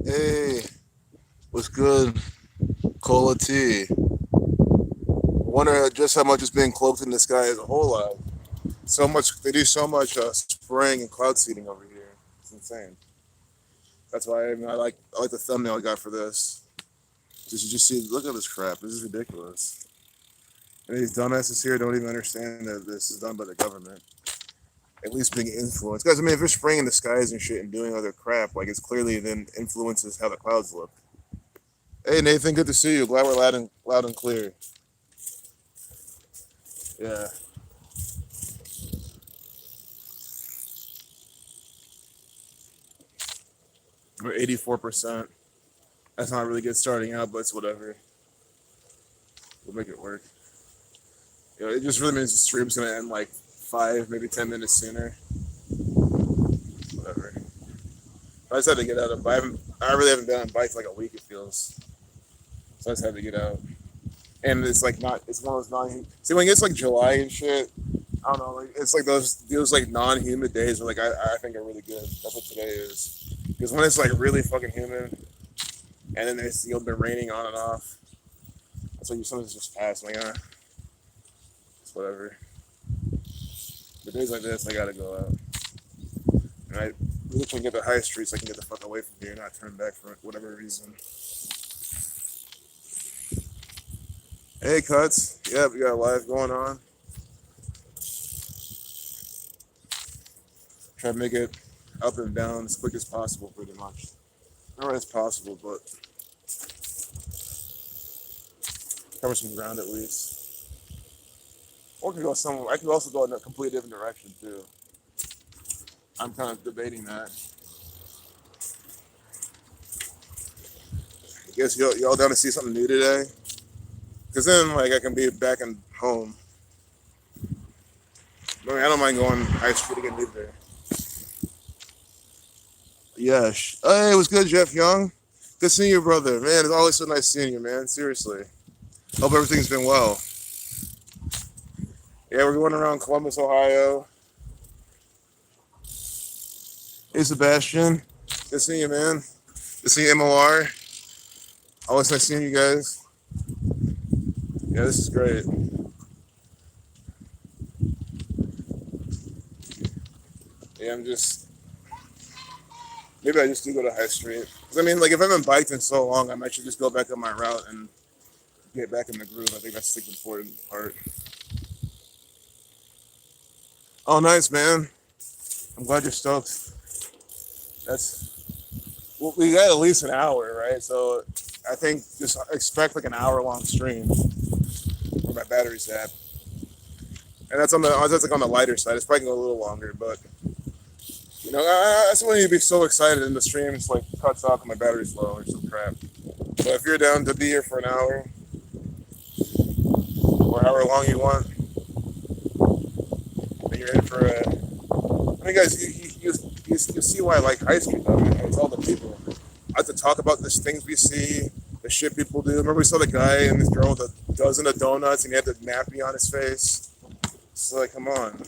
Hey, what's good? Cola tea. Wonder just how much is being cloaked in the sky as a whole lot. So much they do so much spraying and cloud seeding over here. It's insane. That's why I like the thumbnail I got for this. Just see look at this crap. This is ridiculous. And these dumbasses here don't even understand that this is done by the government. At least being influenced. Guys, I mean if you're spraying in the skies and shit and doing other crap, like it's clearly then influences how the clouds look. Hey Nathan, good to see you. Glad we're loud and clear. Yeah. We're 84%. That's not really good starting out, but it's whatever. We'll make it work. It just really means the stream's gonna end like 5, maybe 10 minutes sooner. Whatever. I just had to get out of. I really haven't been on bikes like a week. It feels. So I just had to get out. And it's like not. It's one of those non. See when it gets like July and shit. I don't know. Like it's like those like non-humid days. Where like I think are really good. That's what today is. Because when it's like really fucking humid, and then it's been raining on and off. That's like something's just passed. Like it's whatever. The days like this, I gotta go out. And I really try to get the high streets. So I can get the fuck away from here, not turn back for whatever reason. Hey, Cuts. Yeah, we got a live going on. Try to make it up and down as quick as possible, pretty much. Not as possible, but cover some ground at least. Or I could go somewhere. I could also go in a completely different direction too. I'm kind of debating that. I guess y'all down to see something new today? Because then, like, I can be back in home. I mean, I don't mind going high street again either. Yes. Hey, what's good, Jeff Young? Good seeing you, brother. Man, it's always so nice seeing you, man. Seriously. Hope everything's been well. Yeah, we're going around Columbus, Ohio. Hey, Sebastian. Good seeing you, man. Good seeing you, MOR. Always nice seeing you guys. Yeah, this is great. Yeah, I'm just maybe I just do go to High Street. Because I mean, like if I haven't biked in so long, I might should just go back on my route and get back in the groove. I think that's the important part. Oh, nice, man. I'm glad you're stoked. That's well, we got at least an hour, right? So I think just expect like an hour long stream where my battery's at, and that's like on the lighter side. It's probably gonna go a little longer, but I just want you to be so excited in the stream. It's like cuts off and my battery's low or some crap. But if you're down to be here for an hour or however long you want, then you're in for a. I mean, guys, you see why I like High Street though. Man. It's all the people. I have to talk about the things we see, the shit people do. Remember we saw the guy and this girl with a dozen of donuts and he had the nappy on his face. It's like, come on.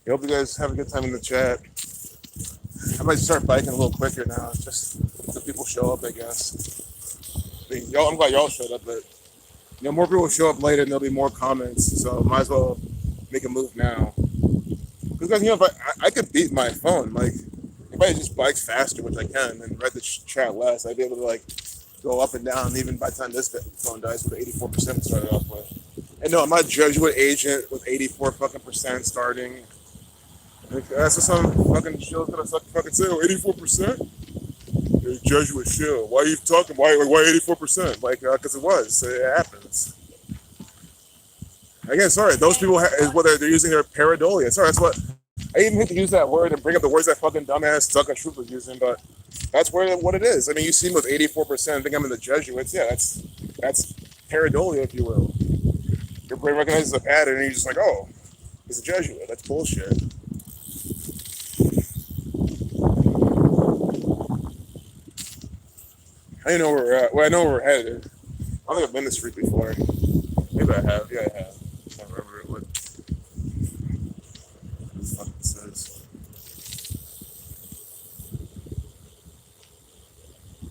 I hope you guys have a good time in the chat. I might start biking a little quicker now, just so people show up, I guess. I mean, I'm glad y'all showed up, but more people will show up later and there'll be more comments. So might as well make a move now. Because if I could beat my phone, like if I just biked faster, which I can, and read the chat less, I'd be able to like go up and down. Even by the time this phone dies, with 84% started off with. And no, I'm not a Jesuit agent with 84 fucking percent starting. Like, that's what some fucking show's gonna fucking say. 84%. Jesuit show. Why are you talking? Why 84%? Like, because it was. It happens. Again, sorry. Those people is what they're using their pareidolia. Sorry, that's what I even hate to use that word and bring up the words that fucking dumbass Duncan Troop was using, but that's what it is. I mean, you see me with 84%. I think I'm in the Jesuits. Yeah, that's pareidolia, if you will. Your brain recognizes a pattern, and you're just like, oh, he's a Jesuit. That's bullshit. I didn't know where we're at. Well, I know where we're headed. I don't think I've been this street before. Maybe I have. Yeah, I have. I can't remember what this fucking says.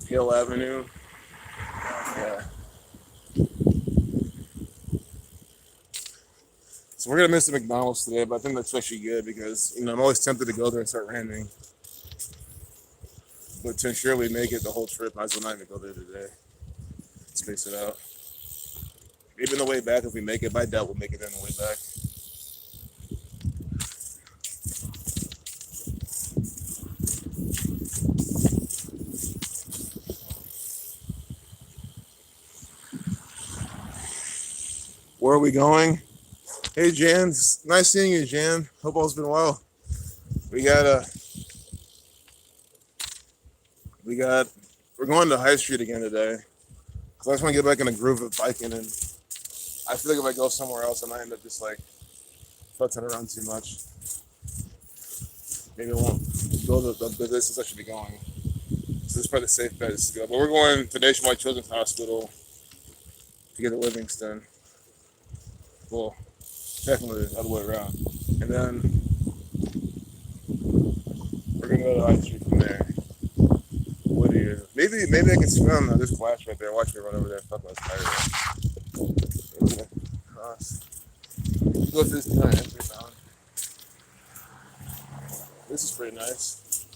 Hill Avenue. Yeah. So we're gonna miss the McDonald's today, but I think that's actually good because I'm always tempted to go there and start ranting. But to ensure we make it the whole trip, might as well not even go there today. Space it out. Maybe on the way back if we make it, but I doubt we'll make it on the way back. Where are we going? Hey Jan, it's nice seeing you, Jan. Hope all's been well. We're going to High Street again today. Cause I just want to get back in the groove of biking, and I feel like if I go somewhere else, I might end up just like futzing around too much. Maybe I won't go the distance I should be going. So this is probably the safe bet is to go. But we're going to Nationwide Children's Hospital to get to Livingston. Well, definitely the other way around. And then we're gonna go to High Street from there. What do you? Maybe I can swim. There's Flash right there. Watch me run over there. Fuck, I was tired. Cross. Go through this giant entry fountain. This is pretty nice.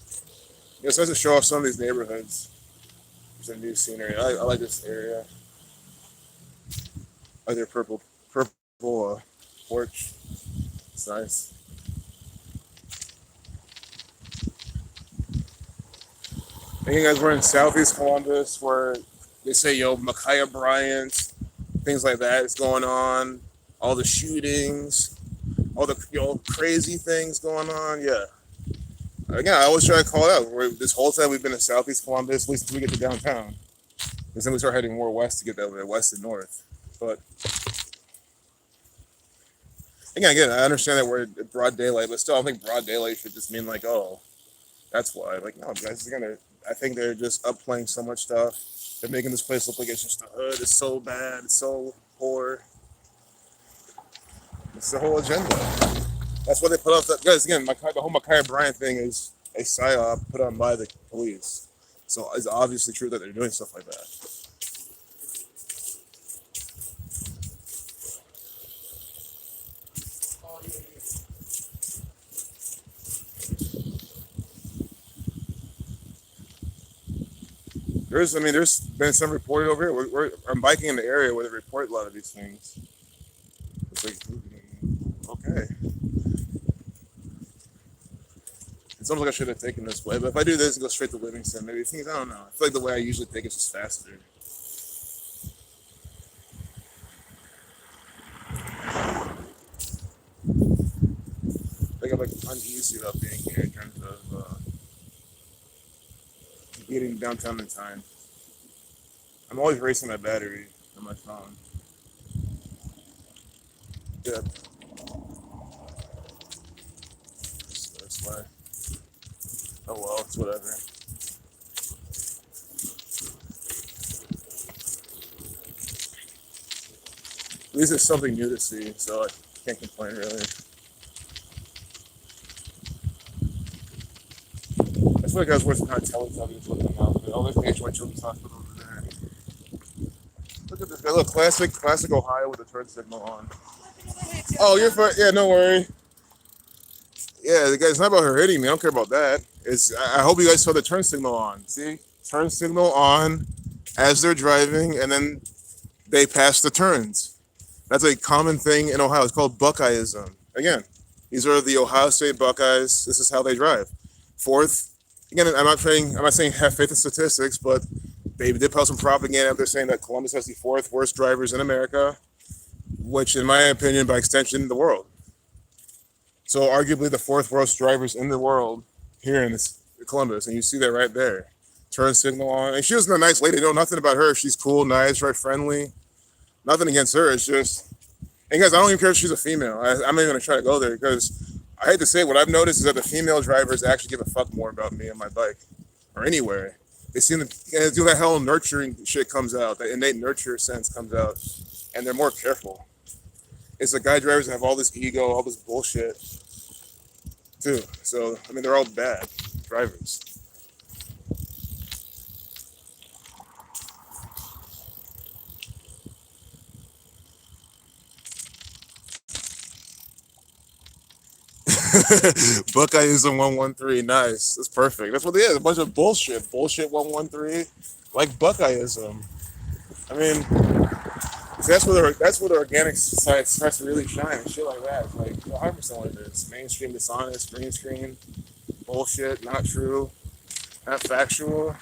It's nice to show off some of these neighborhoods. There's a new scenery. I like this area. I like their purple porch. It's nice. I think guys, we're in Southeast Columbus where they say, Micaiah Bryant, things like that is going on. All the shootings, all the crazy things going on. Yeah. Again, I always try to call it out. This whole time we've been in Southeast Columbus, at least until we get to downtown. Because then we start heading more west to get that way, west and north. But again, I understand that we're at broad daylight, but still, I don't think broad daylight should just mean like, oh, that's why. Like, no, guys, I think they're just upplaying so much stuff. They're making this place look like it's just a hood. It's so bad. It's so poor. It's the whole agenda. That's what they put up. Guys, again, the whole Micaiah Bryant thing is a psyop put on by the police. So it's obviously true that they're doing stuff like that. There's been some reported over here. I'm biking in the area where they report a lot of these things. It's like, okay. It's almost like I should have taken this way, but if I do this and go straight to Livingston, maybe things, I don't know. I feel like the way I usually take it's just faster. I think I'm like uneasy about being here in terms of getting downtown in time. I'm always racing my battery on my phone. Yeah. That's why. Oh well, it's whatever. At least it's something new to see, so I can't complain really. I feel like I was watching kind of Teletubbies looking out. Oh, there's Nationwide Children's Hospital over there. Look at this guy. Look, classic Ohio with a turn signal on. Oh, you're fine. Yeah, no worry. Yeah, the guy's not about her hitting me. I don't care about that. I hope you guys saw the turn signal on. See? Turn signal on as they're driving, and then they pass the turns. That's a common thing in Ohio. It's called Buckeyeism. Again, these are the Ohio State Buckeyes. This is how they drive. Fourth. Again, I'm not saying have faith in statistics, but they did put some propaganda out there saying that Columbus has the fourth worst drivers in America, which, in my opinion, by extension, the world. So, arguably, the fourth worst drivers in the world here in Columbus, and you see that right there. Turn signal on, and she was a nice lady. No, nothing about her. She's cool, nice, right, friendly. Nothing against her. It's just, and guys, I don't even care if she's a female. I'm not even gonna try to go there because I hate to say it, what I've noticed is that the female drivers actually give a fuck more about me and my bike or anywhere They seem to do that hell nurturing shit comes out, that innate nurture sense comes out, and they're more careful. It's the guy drivers that have all this ego, all this bullshit, too. So, I mean, they're all bad drivers. Buckeyism 113, nice. That's perfect. That's what it is. A bunch of bullshit. Bullshit 113, like Buckeyism. I mean, that's where the organic side starts to really shine and shit like that. It's like 100% what it is. Mainstream dishonest, green screen, bullshit, not true, not factual.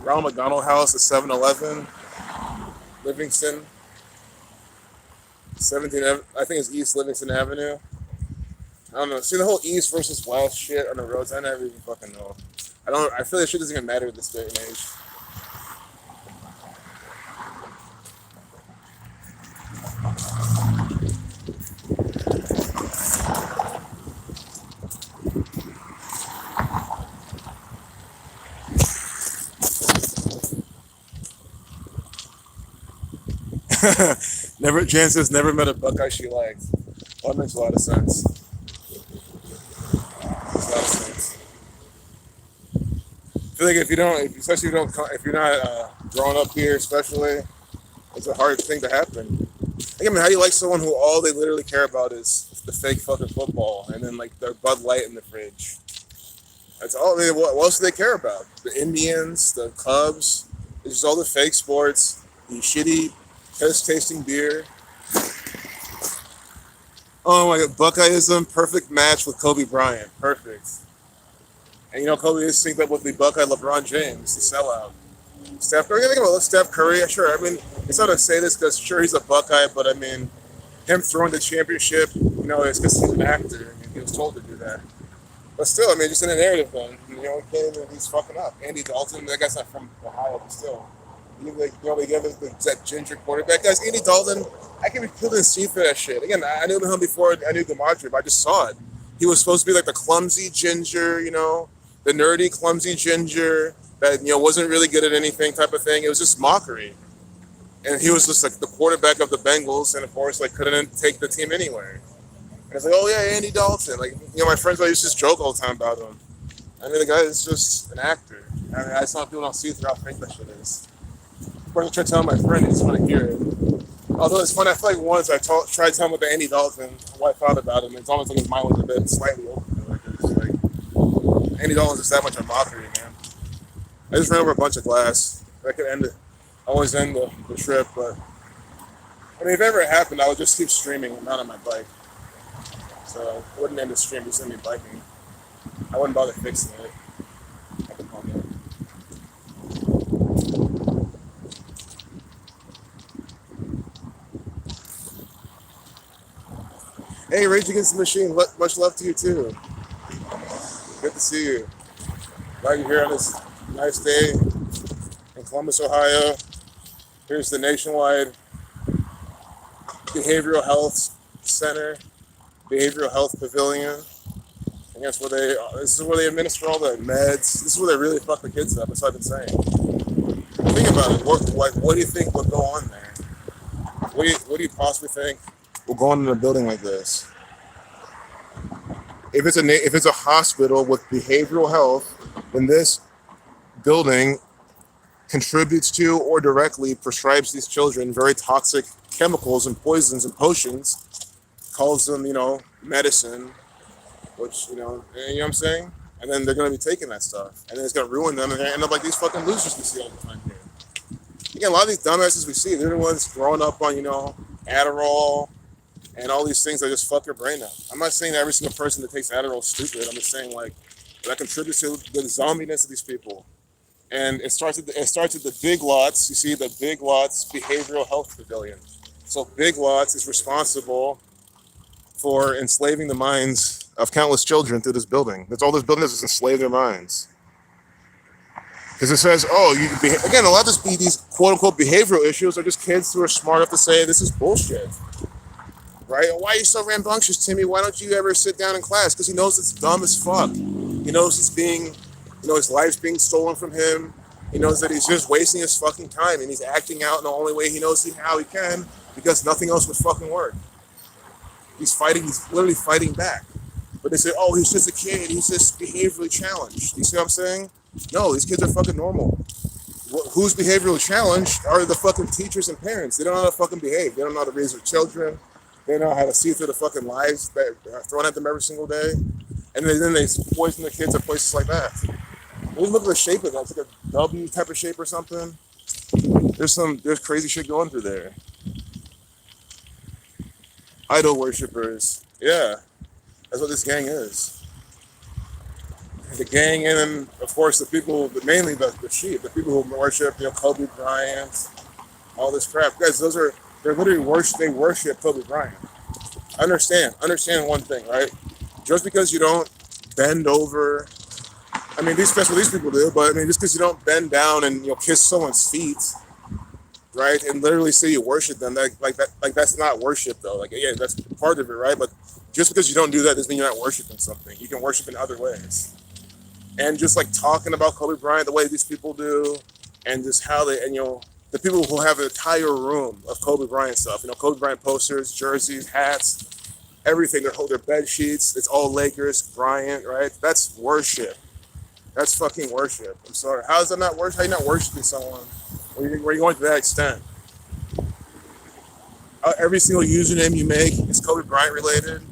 Ronald McDonald House at 7-Eleven, Livingston, 17. I think it's East Livingston Avenue. I don't know. See the whole East versus West shit on the roads. I never even fucking know. I don't. I feel like shit doesn't even matter at this day and age. Never Jan says never met a Buckeye she liked. Well, that makes a lot of sense. Makes a lot of sense. I feel like if you don't, especially if you're not growing up here, especially, it's a hard thing to happen. Like, I mean, how do you like someone who all they literally care about is the fake fucking football and then like their Bud Light in the fridge? That's all. I mean, what else do they care about? The Indians, the Cubs, it's just all the fake sports, the shitty piss tasting beer. Oh my god, Buckeyism, perfect match with Kobe Bryant. Perfect. And you know, Kobe is synced up with the Buckeye LeBron James, the sellout. Steph Curry, think about Steph Curry. Sure, I mean, it's not to say this because sure he's a Buckeye, but I mean, him throwing the championship, you know, it's because he's an actor and he was told to do that. But still, I mean, just in a narrative, then, you know, he's fucking up. Andy Dalton, that guy's not from Ohio, but still. Like, you know, they give that ginger quarterback. Guys, Andy Dalton, I can be peeled his teeth for that shit. Again, I knew him before I knew Gematria, but I just saw it. He was supposed to be like the clumsy ginger, you know, the nerdy, clumsy ginger that, you know, wasn't really good at anything type of thing. It was just mockery. And he was just like the quarterback of the Bengals and, of course, like couldn't take the team anywhere. And it's like, oh, yeah, Andy Dalton. Like, you know, my friends, I used to just joke all the time about him. I mean, the guy is just an actor. I mean, I saw people don't see through how fake that shit is. Of course, I tried telling my friend, he just want to hear it. Although it's funny, I feel like once I tried telling him about Andy Dalton, what I thought about him, it's almost like his mind was a bit slightly open. Like, it's like, Andy Dalton's just that much a mockery, man. I just ran over a bunch of glass. I could always end the trip, but I mean, if it ever happened, I would just keep streaming and not on my bike. So I wouldn't end the stream, just end me biking. I wouldn't bother fixing it. I could calm down. Hey, Rage Against the Machine, much love to you too. Good to see you. Glad you're here on this nice day in Columbus, Ohio. Here's the Nationwide Behavioral Health Center, Behavioral Health Pavilion. And that's where this is where they administer all the meds. This is where they really fuck the kids up. That's what I've been saying. Think about it. What do you think will go on there? What do you possibly think will go on in a building like this? If it's a hospital with behavioral health, then this building contributes to or directly prescribes these children very toxic chemicals and poisons and potions, calls them, you know, medicine, which, you know what I'm saying? And then they're going to be taking that stuff. And then it's going to ruin them, and they're going to end up like these fucking losers we see all the time here. Again, a lot of these dumbasses we see, they're the ones growing up on, you know, Adderall and all these things that just fuck your brain up. I'm not saying that every single person that takes Adderall is stupid. I'm just saying, like, that contributes to the zombiness of these people. And it starts at the Big Lots. You see the Big Lots Behavioral Health Pavilion. So Big Lots is responsible for enslaving the minds of countless children through this building. That's all this building does, is enslave their minds. Because it says, oh, again, a lot of these quote-unquote behavioral issues are just kids who are smart enough to say this is bullshit. Right? Why are you so rambunctious, Timmy? Why don't you ever sit down in class? Because he knows it's dumb as fuck. He knows he's being His life's being stolen from him. He knows that he's just wasting his fucking time, and he's acting out in the only way he knows how he can, because nothing else would fucking work. He's fighting. He's literally fighting back. But they say, oh, he's just a kid. He's just behaviorally challenged. You see what I'm saying? No, these kids are fucking normal. Who's behaviorally challenged are the fucking teachers and parents. They don't know how to fucking behave. They don't know how to raise their children. They don't know how to see through the fucking lies that are thrown at them every single day. And then they poison their kids at places like that. Just look at the shape of that. It's like a W type of shape or something. There's crazy shit going through there. Idol worshippers. Yeah. That's what this gang is. The gang, and then, of course, the people, mainly the sheep, the people who worship, Kobe Bryant, all this crap. Guys, they're literally they worship Kobe Bryant. Understand one thing, right? Just because you don't bend over, that's what these people do, but just because you don't bend down and kiss someone's feet, right, and literally say you worship them, that's not worship though. Yeah, that's part of it, right? But just because you don't do that doesn't mean you're not worshiping something. You can worship in other ways. And just talking about Kobe Bryant the way these people do, and just how the people who have an entire room of Kobe Bryant stuff, Kobe Bryant posters, jerseys, hats, everything, their bed sheets, it's all Lakers, Bryant, right? That's worship. That's fucking worship. I'm sorry. How is that not worship? How are you not worshiping someone? Where are you going to that extent? Every single username you make is Kobe Bryant related.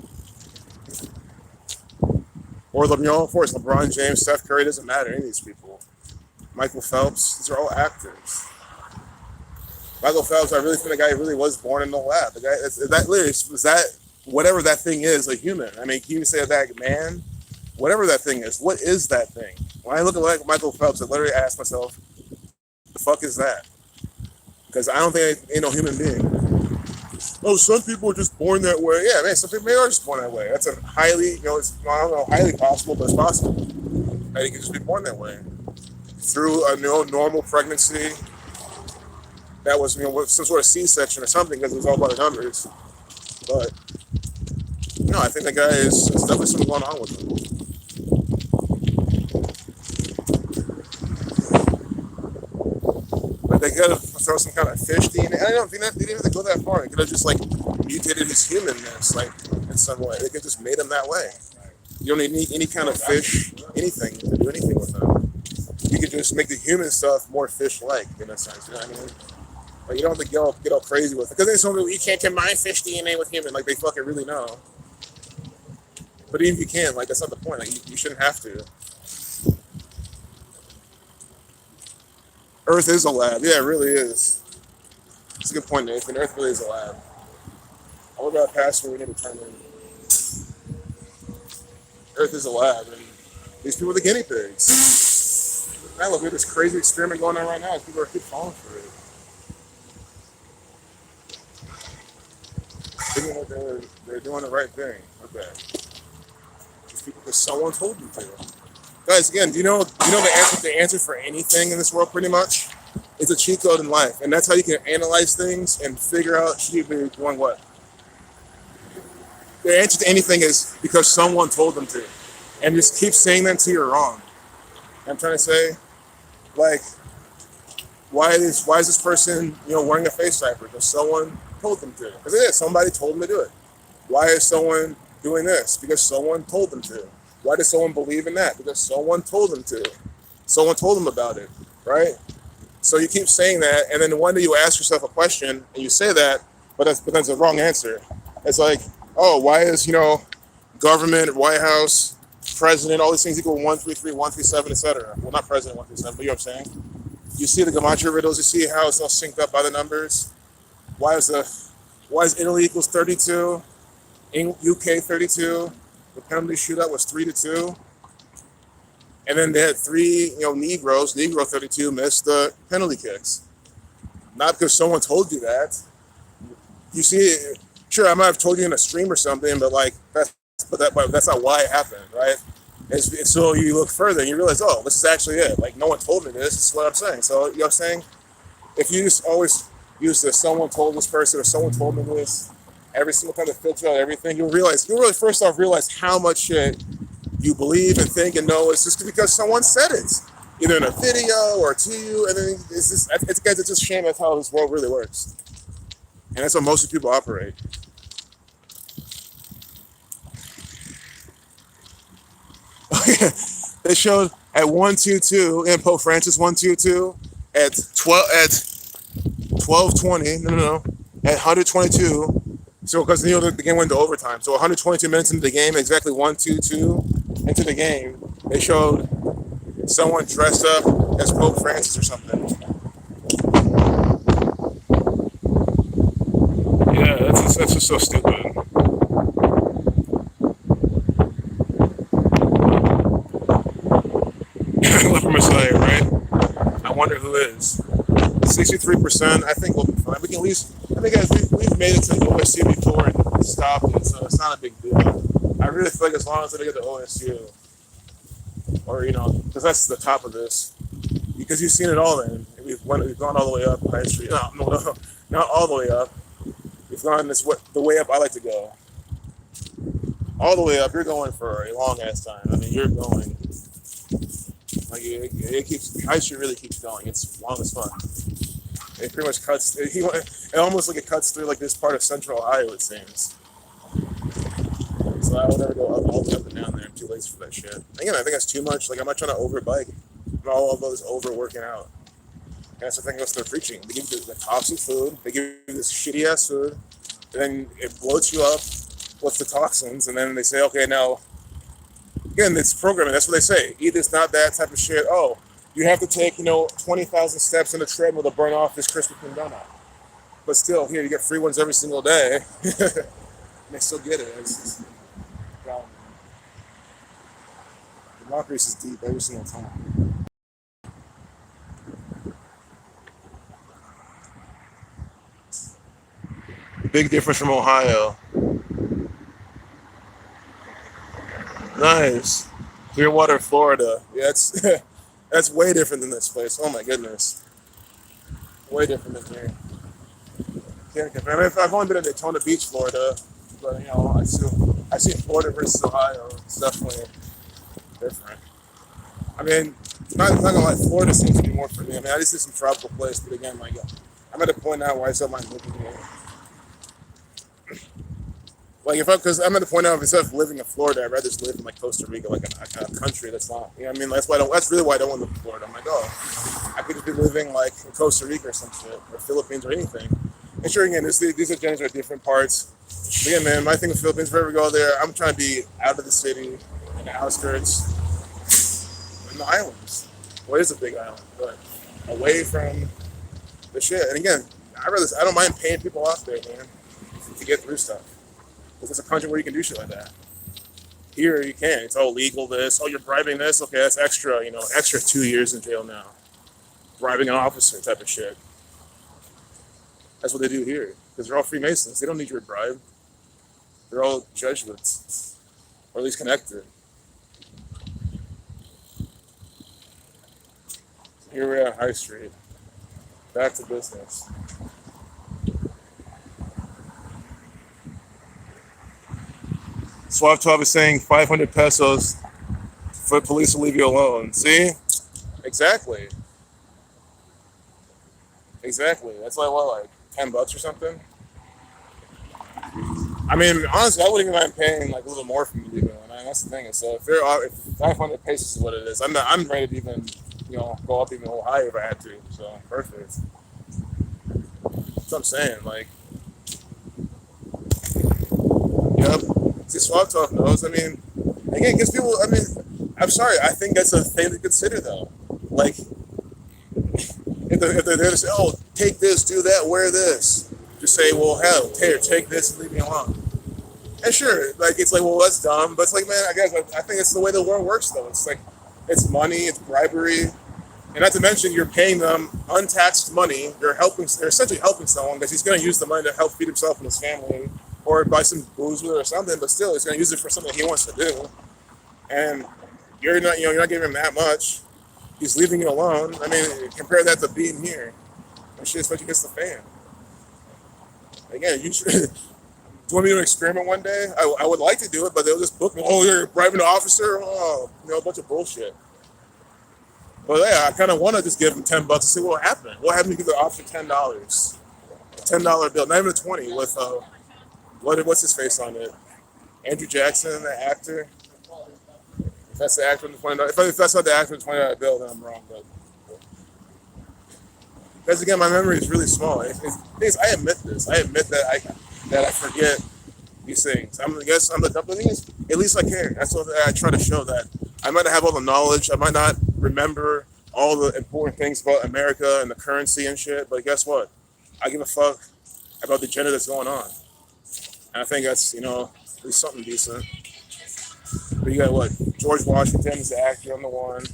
Or of course, LeBron James, Steph Curry, doesn't matter. Any of these people. Michael Phelps, these are all actors. Michael Phelps, I really think the guy really was born in the lab. The guy, that literally was that, whatever that thing is, a human. Can you say that man? Whatever that thing is, what is that thing? When I look at Michael Phelps, I literally ask myself, the fuck is that? Because I don't think ain't no human being. Oh, some people are just born that way. Yeah, man, some people are just born that way. That's a highly, it's, I don't know, highly possible, but it's possible. That you can just be born that way. Through a normal pregnancy that was, with some sort of C-section or something, because it was all about the numbers. But, no, I think that guy there's definitely something going on with him. They could have thrown some kind of fish DNA. I don't think that they didn't have to go that far. They could have just mutated his humanness, in some way. They could have just made him that way. You don't need any kind of fish, anything to do anything with them. You could just make the human stuff more fish-like in a sense. You know what I mean? But you don't have to get all crazy with it, because there's some people, you can't combine fish DNA with human. They fucking really know. But even if you can, that's not the point. You shouldn't have to. Earth is a lab. Yeah, it really is. That's a good point, Nathan. Earth really is a lab. I look at past where we need to turn in. Earth is a lab, and these people are the guinea pigs. Man, look at this crazy experiment going on right now. People are keep falling for it. Thinking that they're doing the right thing. Okay. Just because someone told you to. Guys, again, do you know the answer for anything in this world, pretty much? It's a cheat code in life. And that's how you can analyze things and figure out should you be doing what. The answer to anything is because someone told them to. And just keep saying that until you're wrong. I'm trying to say, why is this person, wearing a face diaper? Because someone told them to. Because it is, somebody told them to do it. Why is someone doing this? Because someone told them to. Why does someone believe in that? Because someone told them to. Someone told them about it, right? So you keep saying that, and then one day you ask yourself a question, and you say that, but that's the wrong answer. It's why is, government, White House, president, all these things equal 133, 137, etc. Well, not president 137, but you know what I'm saying? You see the gematria riddles, you see how it's all synced up by the numbers. Why is Italy equals 32, UK 32? The penalty shootout was 3-2. And then they had three, Negroes. Negro 32 missed the penalty kicks. Not because someone told you that. You see it. Sure, I might have told you in a stream or something, but that's not why it happened, right? And so you look further and you realize, oh, this is actually it. No one told me this. This is what I'm saying. So, you know what I'm saying? If you just always use this, someone told this person or someone told me this, every single time to filter out everything, you'll really first off realize how much shit you believe and think and know it's just because someone said it, either in a video or to you, and then it's just, it's just a shame that's how this world really works. And that's how most people operate. They showed at 122 in Pope Francis 122 at 12:20. No, at 122. So because the game went to overtime, so 122 minutes into the game, exactly 122 into the game, they showed someone dressed up as Pope Francis or something. Yeah, that's just so stupid. Leper Messiah, right? I wonder who is. 63%. I think we'll be fine. We can at least. I think guys, we've made it to OSU before and stopped it, so it's not a big deal. I really feel like as long as they get to OSU, or because that's the top of this, because you've seen it all. Then we've gone all the way up High Street. No, not all the way up. We've gone the way up I like to go. All the way up. You're going for a long ass time. I mean, you're going. Like it keeps High Street really keeps going. It's long as fun. It pretty much cuts. It almost like it cuts through like this part of Central Ohio. It seems. So I would never go all the way up and down there. I'm too lazy for that shit. Again, I think that's too much. Like I'm not trying to overbike. I'm all about this over working out. And that's the thing that's they're preaching. They give you the toxic food. They give you this shitty ass food. And then it bloats you up with the toxins. And then they say, okay, now. Again, it's programming. That's what they say. Eat this, not that type of shit. Oh, you have to take, 20,000 steps on the treadmill to burn off this Krispy Kreme donut. But still, here, you get free ones every single day. And they still get it. It's just, the democracy is deep every single time. Big difference from Ohio. Nice. Clearwater, Florida. Yeah, that's way different than this place. Oh my goodness. Way different than here. Can't compare. I mean, I've only been in Daytona Beach, Florida, but I see Florida versus Ohio. It's definitely different. I mean, not gonna lie, Florida seems to be more for me. I mean, I just did some tropical place, but again, like I'm at a point now where I still mind living here. Like because I'm at the point now, instead of living in Florida, I'd rather just live in like Costa Rica, like a country that's not. You know what I mean? That's really why I don't want to live in Florida. I'm like, oh, I could just be living like in Costa Rica or some shit, or Philippines or anything. And sure, again, these agendas are different parts. But again, man, my thing with Philippines, if I ever go there, I'm trying to be out of the city, in the outskirts, in the islands. Well, it is a big island, but away from the shit. And again, I don't mind paying people off there, man, to get through stuff. Because it's a country where you can do shit like that. Here you can't. It's all legal. This. Oh, you're bribing this. Okay, that's extra. Extra 2 years in jail now. Bribing an officer type of shit. That's what they do here. Because they're all Freemasons. They don't need your bribe. They're all Jesuits, or at least connected. Here we're at High Street. Back to business. Suave 12 is saying 500 pesos for police to leave you alone. See? Exactly. That's like $10 or something? I mean, honestly, I wouldn't even mind paying like a little more for me to go. And that's the thing. So if 500 pesos is what it is, I'm ready to even, go up even higher if I had to. So, perfect. That's what I'm saying. Like, yep. See, Swab Talk knows. I mean, again, because people, I'm sorry, I think that's a thing to consider, though. Like, if they're there to say, oh, take this, do that, wear this, just say, well, hell, here, take this and leave me alone. And sure, like, it's like, well, that's dumb, but it's like, man, I think it's the way the world works, though. It's like, it's money, it's bribery, and not to mention, you're paying them untaxed money. They're essentially helping someone because he's going to use the money to help feed himself and his family, or buy some booze with it or something, but still, he's going to use it for something he wants to do. And you're not giving him that much. He's leaving you alone. I mean, compare that to being here. That shit especially gets the fan. Again, Do you want me to experiment one day? I would like to do it, but they'll just book me. Oh, you're bribing the officer? Oh, a bunch of bullshit. But yeah, I kind of want to just give them $10 to see what happened. What happened to give the officer $10? $10 bill, not even a 20 with what's his face on it? Andrew Jackson, the actor. If that's the actor in the $20. If that's not the actor in the $20 bill, then I'm wrong. But because again, my memory is really small. I admit this. I admit that I forget these things. I guess I'm the dumb thing is, at least I care. That's what I try to show, that I might not have all the knowledge. I might not remember all the important things about America and the currency and shit. But guess what? I give a fuck about the agenda that's going on. And I think that's, at least something decent. But you got what? George Washington is the actor on the one.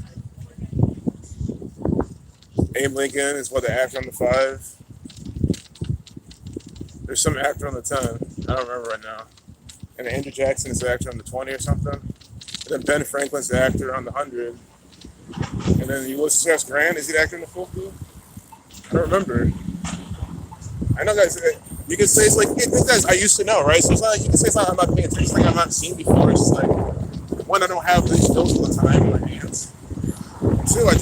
Abe Lincoln is the actor on the 5. There's some actor on the 10. I don't remember right now. And Andrew Jackson is the actor on the 20 or something. And then Ben Franklin's the actor on the 100. And then Ulysses S. Grant, is he the actor in the 50? I don't remember. I know, guys, you can say it's like, guys, I used to know, right? So it's not like you can say it's not I'm not paying attention, it's like I've not seen before. It's just like, one, I don't have these bills all the time in my hands. Two, I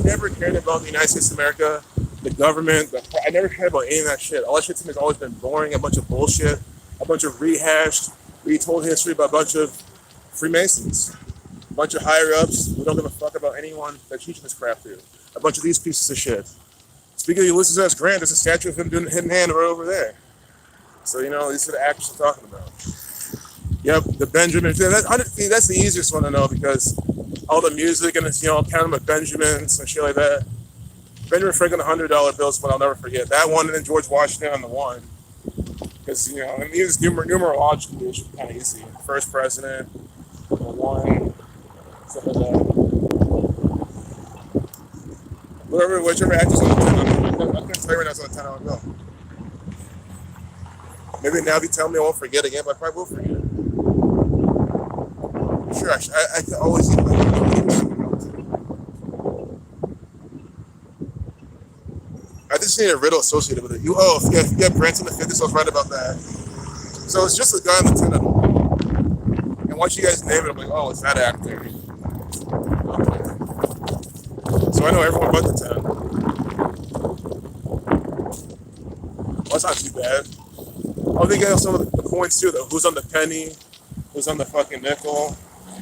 never cared about the United States of America, the government, I never cared about any of that shit. All that shit to me has always been boring, a bunch of bullshit, a bunch of rehashed, retold history by a bunch of Freemasons, a bunch of higher-ups who don't give a fuck about anyone that's teaching this crap to. A bunch of these pieces of shit. Speaking of Ulysses S. Grant, there's a statue of him doing hidden hand right over there. So, these are the actors I'm talking about. Yep, the Benjamin. That's the easiest one to know because all the music and it's, count them with Benjamins and shit like that. Benjamin Franklin, $100 bills, what I'll never forget. That one, and then George Washington on the 1. Because, and he was numerologically, it should be kind of easy. First president, the 1, stuff like that. Whichever actor's on the 10, I couldn't tell you right now it's on the $10 bill. Maybe now if you tell me I won't forget again, but I probably will forget. Sure, I can always eat I just need a riddle associated with it. If you have Branson the 50, so I was right about that. So it's just a guy on the 10. And once you guys name it, I'm like, oh, it's that actor. Okay. So I know everyone but the 10. Well, that's not too bad. I think I know some of the coins too, though. Who's on the penny? Who's on the fucking nickel?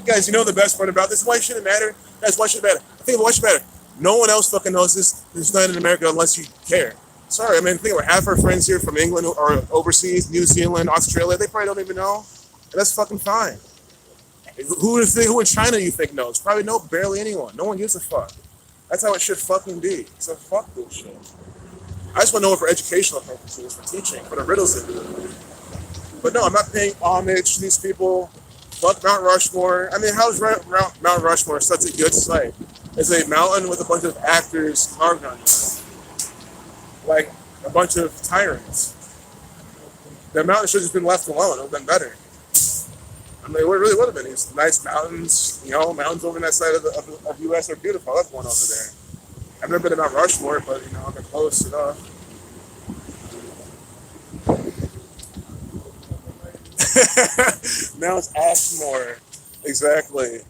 Guys, the best part about this? Why should it matter? Guys, why should it matter? I think why should it matter? No one else fucking knows this. It's not in America unless you care. Sorry, think about half our friends here from England or overseas, New Zealand, Australia, they probably don't even know. And that's fucking fine. Who in China you think knows? Probably barely anyone. No one gives a fuck. That's how it should fucking be. So fuck this shit. I just want to know it for educational purposes, for teaching, for the riddles they do. But no, I'm not paying homage to these people. Fuck Mount Rushmore. How is Mount Rushmore such a good site? It's a mountain with a bunch of actors carved on it. Like a bunch of tyrants. The mountain should have just been left alone. It would have been better. It really would have been. These nice mountains, mountains over on that side of the U.S. are beautiful. That's one over there. I've never been to Mount Rushmore, but, I've been close enough. Mount Ashmore. Exactly.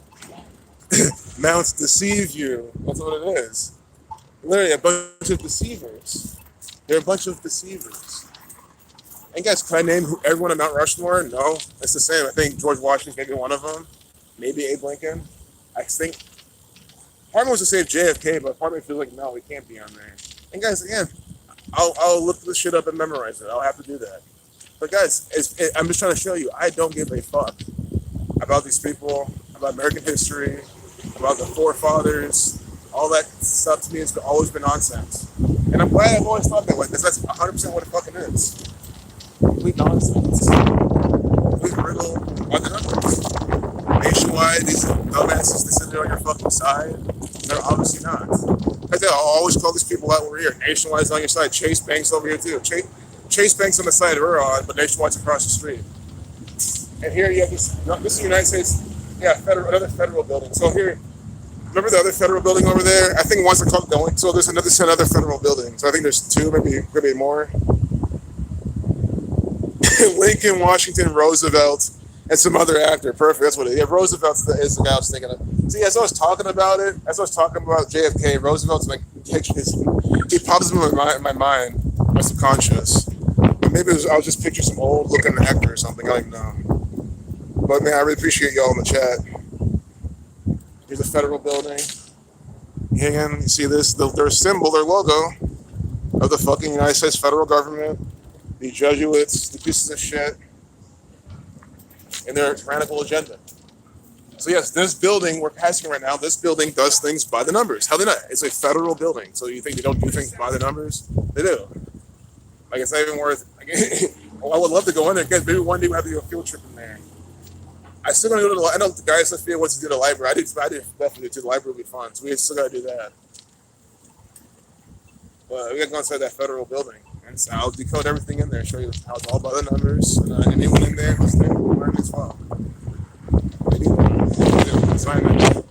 Mounts deceive you. That's what it is. Literally a bunch of deceivers. They're a bunch of deceivers. And guys, can I name everyone on Mount Rushmore? No, it's the same. I think George Washington's maybe one of them. Maybe Abe Lincoln. I think part of me wants to say JFK, but part of me feels like no, he can't be on there. And guys, again, I'll look this shit up and memorize it. I'll have to do that. But guys, I'm just trying to show you, I don't give a fuck about these people, about American history, about the forefathers. All that stuff to me has always been nonsense. And I'm glad I've always thought that way, because that's 100% what it fucking is. Complete nonsense. Complete riddle on the numbers. Nationwide, these dumbasses, they sit there on your fucking side. They're obviously not. I'll always call these people out over here. Nationwide's on your side. Chase Bank's over here too. Chase Bank's on the side we're on, but Nationwide's across the street. And here you have this is the United States, another federal building. So here, remember the other federal building over there? I think once they're called going, so there's another federal building. So I think there's two, maybe more. Lincoln, Washington, Roosevelt, and some other actor. Perfect. That's what it is. Yeah, Roosevelt is the guy I was thinking of. See, as I was talking about it, as I was talking about JFK, Roosevelt's like pictures. He pops in my mind, my subconscious. Maybe I'll just picture some old looking actor or something. I don't even know. But man, I really appreciate y'all in the chat. Here's a federal building. Again, you see this? Their symbol, their logo of the fucking United States federal government. The Jesuits, the pieces of shit, and their tyrannical agenda. So yes, this building we're passing right now, this building does things by the numbers. How they not? It's a federal building. So you think they don't do things by the numbers? They do. Like it's not even worth. I would love to go in there. Guys, maybe one day we'll have to do a field trip in there. I still gonna go to the. I know the guys in the field wants to do the library. I did definitely do the library. Would be fun. So we still gotta do that. But we gotta go inside that federal building, and so I'll decode everything in there, show you how it's all by the numbers, and anyone in there who's there will learn as well. Sign that.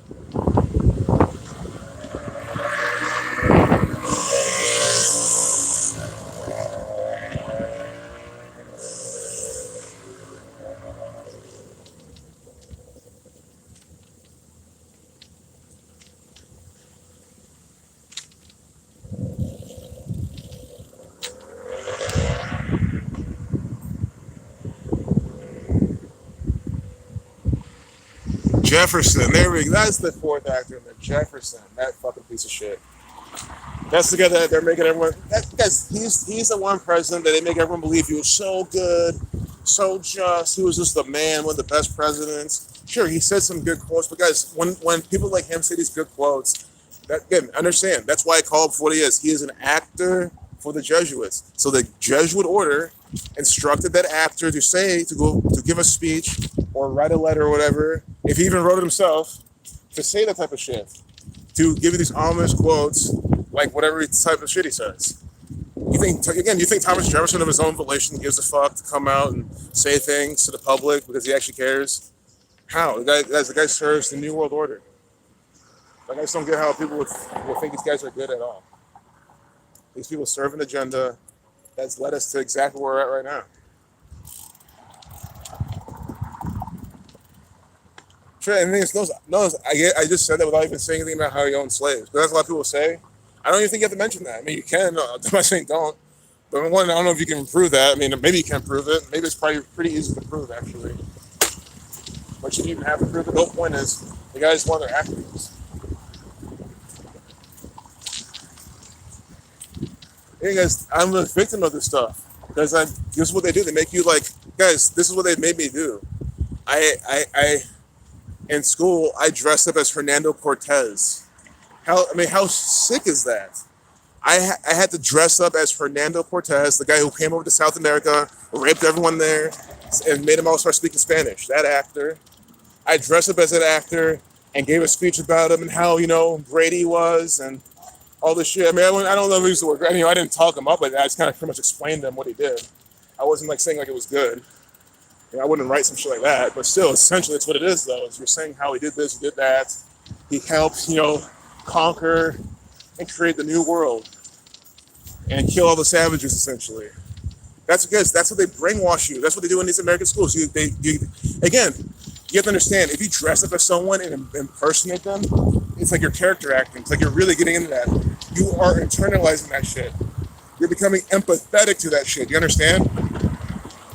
Jefferson, there we go. That's the fourth actor in there. Jefferson, that fucking piece of shit. That's the guy that they're making everyone. He's the one president that they make everyone believe he was so good, so just. He was just the man, one of the best presidents. Sure, he said some good quotes, but guys, when people like him say these good quotes, that again, understand that's why I call him for what he is. He is an actor for the Jesuits. So the Jesuit order instructed that actor to give a speech or write a letter or whatever. If he even wrote it himself, to say that type of shit, to give you these ominous quotes, like whatever type of shit he says. You think Thomas Jefferson of his own volition gives a fuck to come out and say things to the public because he actually cares? How? The guy serves the New World Order. Like, I just don't get how people would think these guys are good at all. These people serve an agenda that's led us to exactly where we're at right now. Sure, and the thing is, I just said that without even saying anything about how he owned slaves. But that's what a lot of people say. I don't even think you have to mention that. I mean, you can. I'm not saying don't. But one, I don't know if you can prove that. I mean, maybe you can prove it. Maybe it's probably pretty easy to prove, actually. But you even have to prove it. The whole point is, the guys want their actors. Hey guys, I'm a victim of this stuff. Because this is what they do. They make you like, guys, this is what they made me do. In school, I dressed up as Hernando Cortez. How sick is that? I had to dress up as Hernando Cortez, the guy who came over to South America, raped everyone there, and made them all start speaking Spanish. That actor. I dressed up as that actor and gave a speech about him and how, great he was and all this shit. I mean, I don't know if he used the word. I didn't talk him up, but I just kind of pretty much explained to him what he did. I wasn't like saying like it was good. I wouldn't write some shit like that, but still, essentially, it's what it is, though. Is you're saying how he did this, he did that. He helped, conquer and create the new world and kill all the savages, essentially. That's what they brainwash you. That's what they do in these American schools. You have to understand, if you dress up as someone and impersonate them, it's like you're character acting. It's like you're really getting into that. You are internalizing that shit. You're becoming empathetic to that shit. You understand?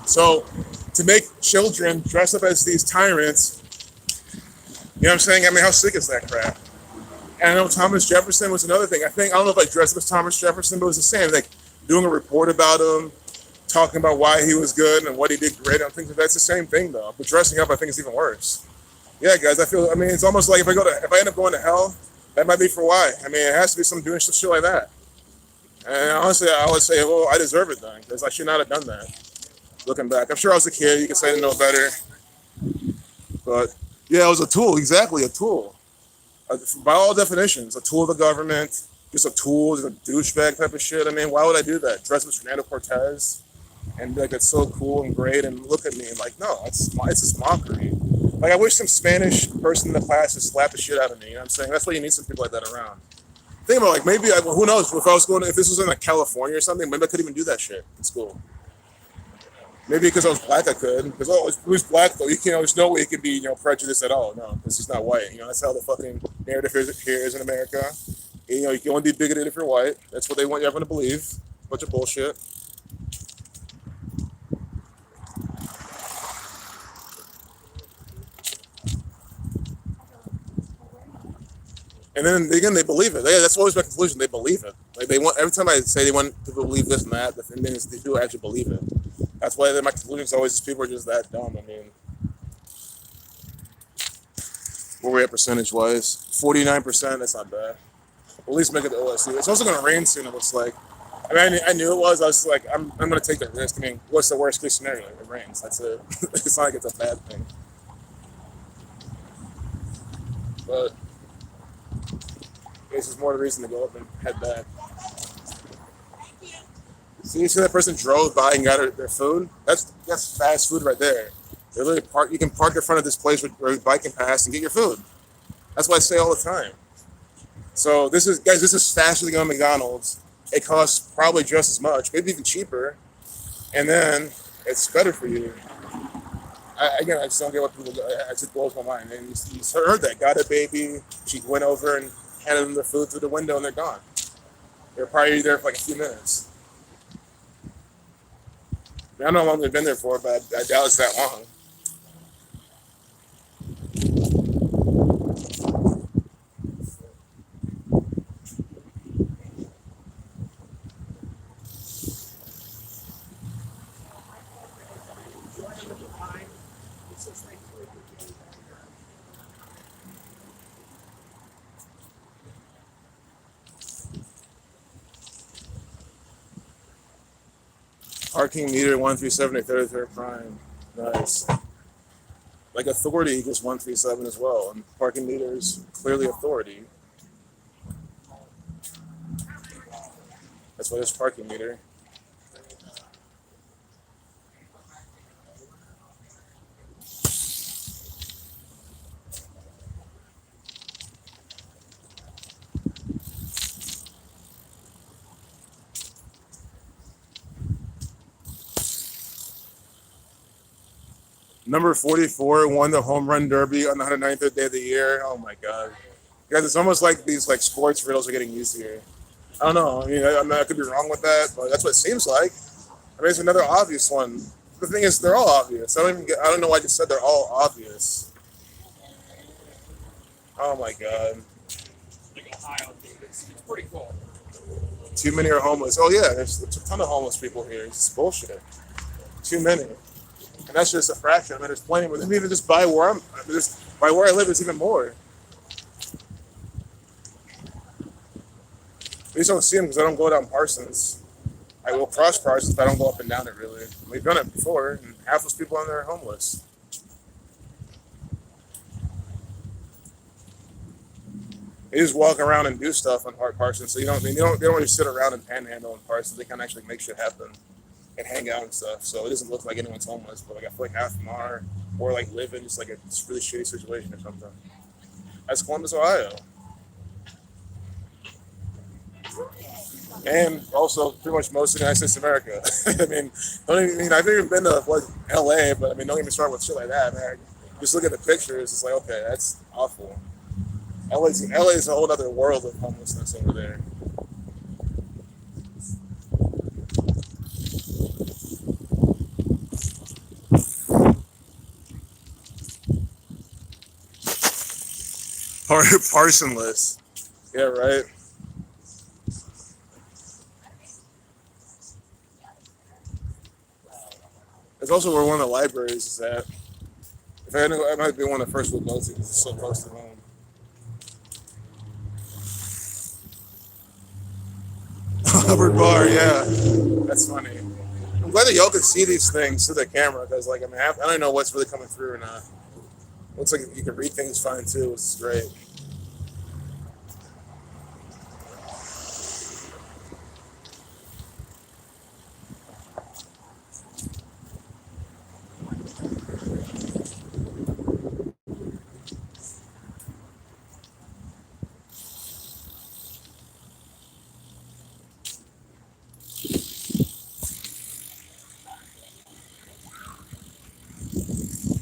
So, to make children dress up as these tyrants, you know what I'm saying? I mean, how sick is that crap? And I know Thomas Jefferson was another thing. I don't know if I dressed up as Thomas Jefferson, but it was the same. Like, doing a report about him, talking about why he was good and what he did great. I think that's the same thing, though. But dressing up, I think, is even worse. Yeah, guys, it's almost like if I end up going to hell, that might be for why. I mean, it has to be some doing some shit like that. And honestly, I would say, well, I deserve it then, because I should not have done that. Looking back, I'm sure I was a kid. You can say I didn't know better, but yeah, it was a tool. Exactly, a tool. By all definitions, a tool of the government. Just a tool, just a douchebag type of shit. I mean, why would I do that? Dress as Fernando Cortez and be like, that's so cool and great, and look at me and like, no, it's just mockery. Like, I wish some Spanish person in the class would slap the shit out of me. You know what I'm saying? That's why you need some people like that around. Think about, like, maybe, who knows, if this was in like California or something, maybe I could even do that shit in school. Maybe because I was black, I could. Because oh, who's black though? You can't. There's no way it could be prejudiced at all. No, because he's not white. That's how the fucking narrative here is in America. You can only be bigoted if you're white. That's what they want everyone to believe. Bunch of bullshit. And then again, they believe it. That's always my conclusion. They believe it. Like they want every time I say they want people to believe this and that, the thing is they do actually believe it. That's why my conclusion is always people are just that dumb. I mean, where we at percentage wise? 49%. That's not bad. At least make it to OSU. It's also going to rain soon. It looks like. I mean, I knew it was. I was like, I'm going to take the risk. I mean, what's the worst case scenario? It rains. That's it. It's not like it's a bad thing. But this is more the reason to go up and head back. See, you see that person drove by and got their food? That's fast food right there. They literally park. You can park in front of this place where your bike can pass and get your food. That's what I say all the time. So this is faster than going to McDonald's. It costs probably just as much, maybe even cheaper, and then it's better for you. Again, I just don't get what people do. It just blows my mind. And you heard that. Got a baby. She went over and handed them the food through the window, and they're gone. They're probably there for like a few minutes. I don't know how long they've been there for, but I doubt it's that long. Parking meter 137 33rd prime. Nice. Like authority equals 137 as well, and parking meter is clearly authority. That's why there's parking meter. Number 44 won the home run derby on the 195th day of the year. Oh my god. Guys, it's almost like these like sports riddles are getting used here. I don't know. I mean, I could be wrong with that, but that's what it seems like. I mean, it's another obvious one. The thing is, they're all obvious. I don't know why I just said they're all obvious. Oh my god. It's pretty cool. Too many are homeless. Oh yeah, there's a ton of homeless people here. It's bullshit. Too many. And that's just a fraction. I mean, there's plenty. But even just by where by where I live, it's even more. I just don't see them because I don't go down Parsons. I will cross Parsons, but I don't go up and down it really. We've done it before, and half those people on there are homeless. They just walk around and do stuff on Parsons, so they don't really sit around and panhandle in Parsons. They can actually make shit happen and hang out and stuff. So it doesn't look like anyone's homeless, but like I feel like half of them are, or like live in just like a really shitty situation or something. That's Columbus, Ohio. And also pretty much most of the United States of America. I've even been to LA, but I mean, don't even start with shit like that, man. Just look at the pictures, it's like, okay, that's awful. LA is a whole other world of homelessness over there. Parsonless. Yeah, right. It's also where one of the libraries is at. If I had to go, I might be one of the first we'll go to because it's so close to home. Hubbard Bar, yeah. That's funny. I'm glad that y'all can see these things through the camera because, like, I mean, I don't know what's really coming through or not. Looks like you can read things fine too, which is great.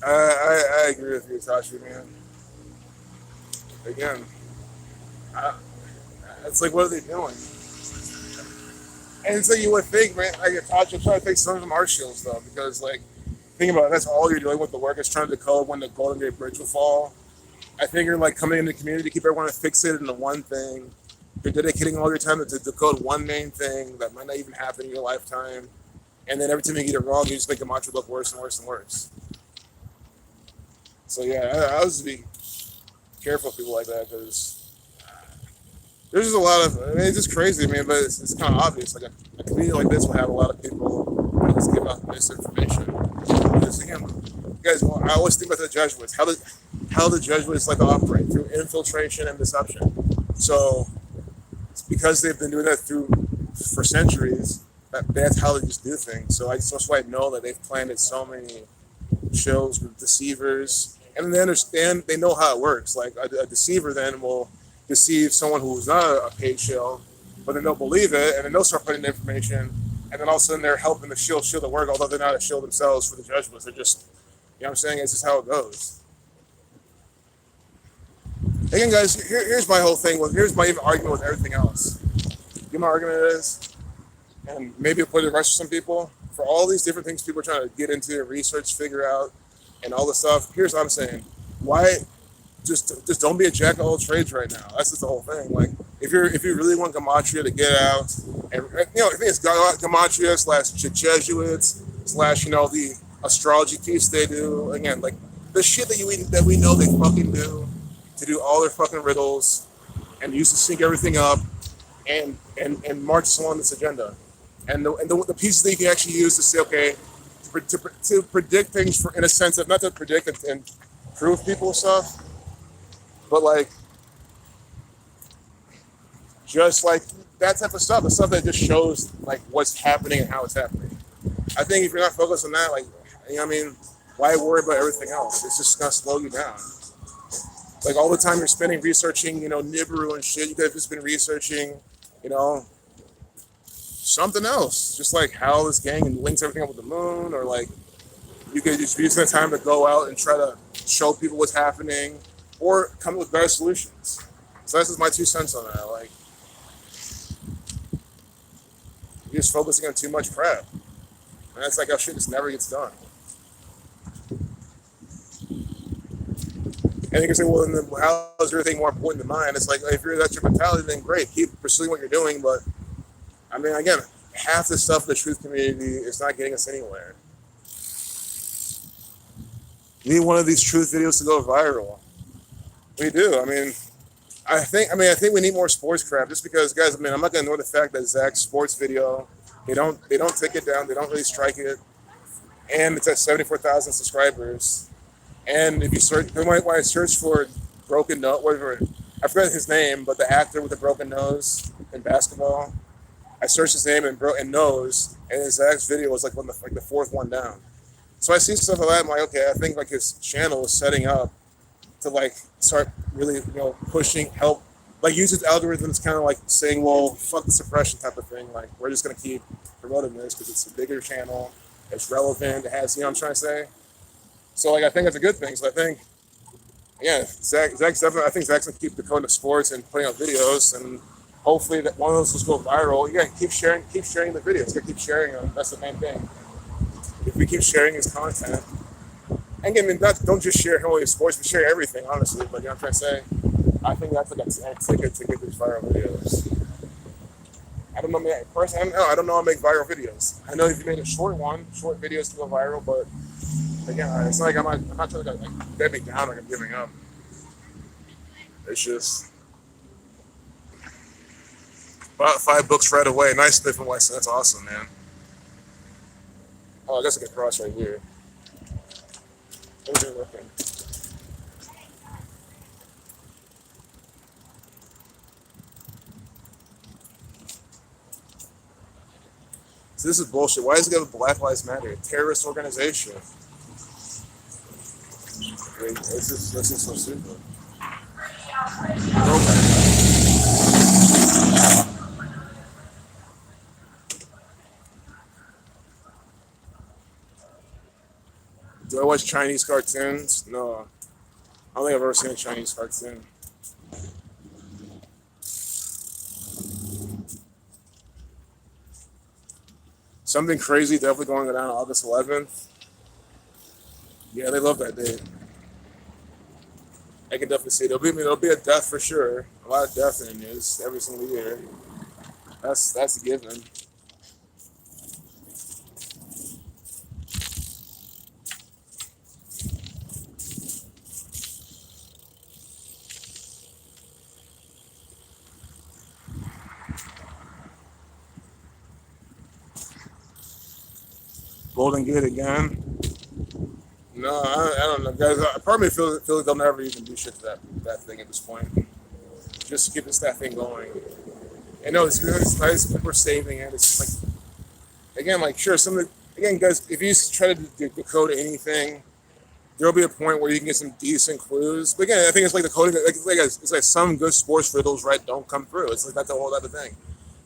I agree with you, Tashi, man. Again, I, it's like, what are they doing? And so you would think, man, like Tashi, trying to take some of them are shields though, because like, think about it, that's all you're doing with the work is trying to decode when the Golden Gate Bridge will fall. I think you're like coming in the community to keep everyone fixated into one thing. You're dedicating all your time to decode one main thing that might not even happen in your lifetime. And then every time you get it wrong, you just make the mantra look worse and worse and worse. So yeah, I was be careful of people like that because there's just a lot of. I mean, it's just crazy, man. But it's kind of obvious. Like a community like this will have a lot of people who just give out misinformation. Because again, you guys, I always think about the Jesuits. How the Jesuits like to operate through infiltration and deception. So it's because they've been doing that for centuries. That's how they just do things. So that's why I know that they've planted so many shows with deceivers, and they understand. They know how it works. Like a deceiver then will deceive someone who's not a paid shill, but then they'll believe it, and then they'll start putting the information, and then all of a sudden they're helping the shill to work, although they're not a shill themselves for the Jesuits. They're just, you know what I'm saying? It's just how it goes. Again, guys, here's my whole thing. Here's my even argument with everything else. You know, my argument is, and maybe it'll put it rest for some people, for all these different things people are trying to get into, research, figure out, and all this stuff. Here's what I'm saying: why just don't be a jack of all trades right now? That's just the whole thing. Like if you really want gematria to get out, and you know, I think it's gematria slash Jesuits slash the astrology piece they do. Again, like the shit that we know they fucking do to do all their fucking riddles and used to sync everything up and march us along this agenda. And the pieces that you can actually use to say, okay, to predict things in a sense of not to predict and prove people stuff, but like just like that type of stuff, the stuff that just shows like what's happening and how it's happening. I think if you're not focused on that, like, you know what I mean, why worry about everything else? It's just gonna slow you down. Like all the time you're spending researching, Nibiru and shit, you could have just been researching, something else, just like how this gang links everything up with the moon, or like you could just use that time to go out and try to show people what's happening, or come up with better solutions. So that's just my 2 cents on that. Like, you're just focusing on too much crap, and that's like how shit just never gets done. And you can say, well, then how is everything more important than mine? It's like, if that's your mentality, then great, keep pursuing what you're doing. But I mean, again, half the stuff in the truth community is not getting us anywhere. We need one of these truth videos to go viral. We do. I think we need more sports crap. Just because, guys, I'm not gonna ignore the fact that Zach's sports video, they don't take it down. They don't really strike it, and it's at 74,000 subscribers. And if you search, when I search for broken nose, whatever, I forgot his name, but the actor with the broken nose in basketball, I searched his name and nose, and his Zach's video was like the 4th one down. So I see stuff like that. I'm like, okay, I think like his channel is setting up to like start really, pushing help, like use its algorithms, kind of like saying, well, fuck the suppression type of thing. Like we're just gonna keep promoting this because it's a bigger channel, it's relevant, it has, what I'm trying to say. So like I think that's a good thing. So I think, yeah, Zach's definitely. I think Zach's gonna keep decoding the sports and putting out videos, and hopefully that one of those will go viral. Yeah, keep sharing the videos. Keep sharing them. That's the main thing. If we keep sharing his content, and again, don't just share only sports, but share everything, honestly. But you know what I'm trying to say? I think that's like a ticket to get these viral videos. I don't know, man. Personally, I don't know how to make viral videos. I know if you made a short videos to go viral, but again, it's like I'm not trying to like get me down like I'm giving up. It's just bought 5 books right away. Nice different way, so that's awesome, man. Oh, I guess I can cross right here. What are you looking? So this is bullshit. Why does it have a Black Lives Matter? A terrorist organization. This is so stupid. Okay. Do I watch Chinese cartoons? No. I don't think I've ever seen a Chinese cartoon. Something crazy definitely going down August 11th. Yeah, they love that day. I can definitely see it. There'll be a death for sure. A lot of death in the news every single year. That's a given. Golden Gate again. No, I don't know, guys. Part of me feel like they'll never even do shit to that thing at this point. Just to keep that thing going. I know it's good. It's nice. People are saving it. It's like, again, like sure, again, guys. If you try to decode anything, there'll be a point where you can get some decent clues. But again, I think it's like the coding. It's like some good sports riddles, right? Don't come through. It's like that's the whole other thing.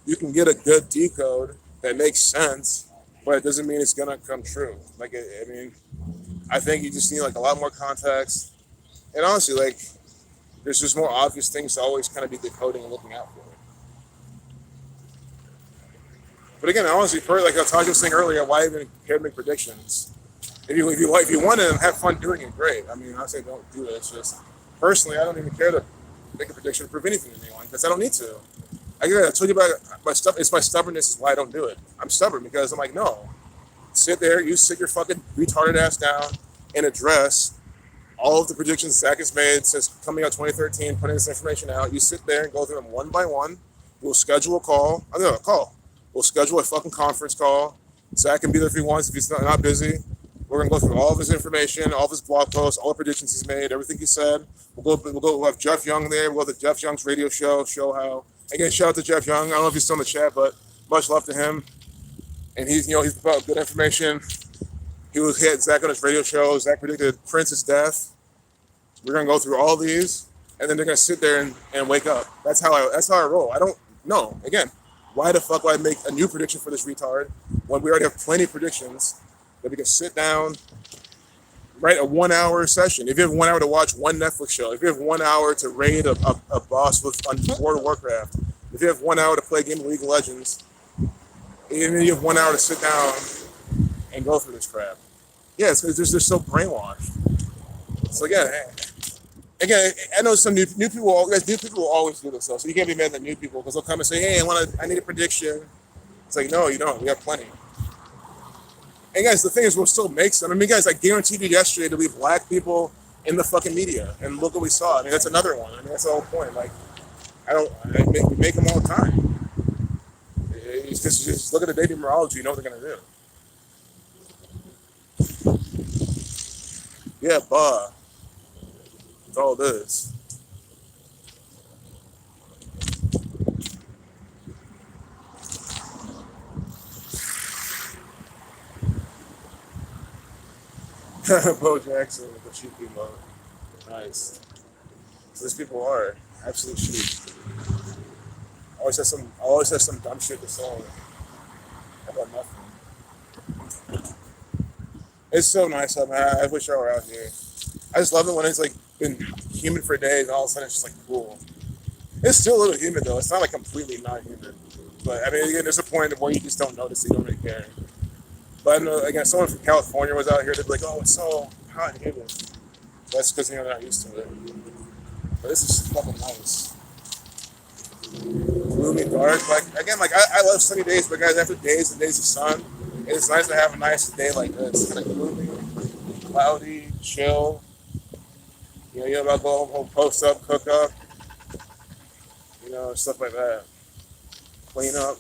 You can get a good decode that makes sense, but it doesn't mean it's gonna come true. Like I mean, I think you just need like a lot more context. And honestly, like there's just more obvious things to always kind of be decoding and looking out for. But again, honestly, like I was saying earlier, why even care to make predictions? If you want to have fun doing it, great. I mean, I say don't do it. It's just personally, I don't even care to make a prediction or prove anything to anyone because I don't need to. I told you about my stuff. It's my stubbornness is why I don't do it. I'm stubborn because I'm like, no, sit there, you sit your fucking retarded ass down and address all of the predictions Zach has made since coming out 2013, putting this information out. You sit there and go through them one by one. We'll schedule a call. I know a call. We'll schedule a fucking conference call. Zach can be there if he wants, if he's not busy. We're gonna go through all of his information, all of his blog posts, all the predictions he's made, everything he said. We'll have Jeff Young there. We'll have the Jeff Young's radio show how. Again, shout out to Jeff Young. I don't know if he's still in the chat, but much love to him. And he's about good information. He had Zach on his radio show. Zach predicted Prince's death. We're gonna go through all these, and then they're gonna sit there and wake up. That's how I roll. I don't know. Again, why the fuck would I make a new prediction for this retard when we already have plenty of predictions that we can sit down, write a 1 hour session. If you have 1 hour to watch one Netflix show, if you have 1 hour to raid a boss on World of Warcraft, if you have 1 hour to play a game of League of Legends, and then you have 1 hour to sit down and go through this crap. Yeah, it's because they're so brainwashed. So again, I know some new people will always do this though. So you can't be mad at the new people because they'll come and say, "Hey, I need a prediction." It's like, no, you don't. We have plenty. And guys, the thing is, we'll still make some. I mean, guys, I guaranteed you yesterday there'll be black people in the fucking media, and look what we saw. I mean, that's another one. I mean, that's the whole point. Like, we make them all the time. It's just look at the data numerology. You know what they're gonna do. Yeah, that's all it is. Bo Jackson with the sheep emote. Nice. So these people are absolute sheep. Always has some dumb shit to say about nothing. It's so nice out, man. I wish I were out here. I just love it when it's like been humid for days and all of a sudden it's just like cool. It's still a little humid though. It's not like completely not humid. But I mean, again, there's a point where you just don't notice it. You don't really care. But I know, again, someone from California was out here. They'd be like, "Oh, it's so hot and humid." That's because they're not used to it. But this is fucking nice. Gloomy, dark. Like again, I love sunny days, but guys, after days and days of sun, it's nice to have a nice day like this. Kind of gloomy, cloudy, chill. You're about to go home, post up, cook up, stuff like that. Clean up.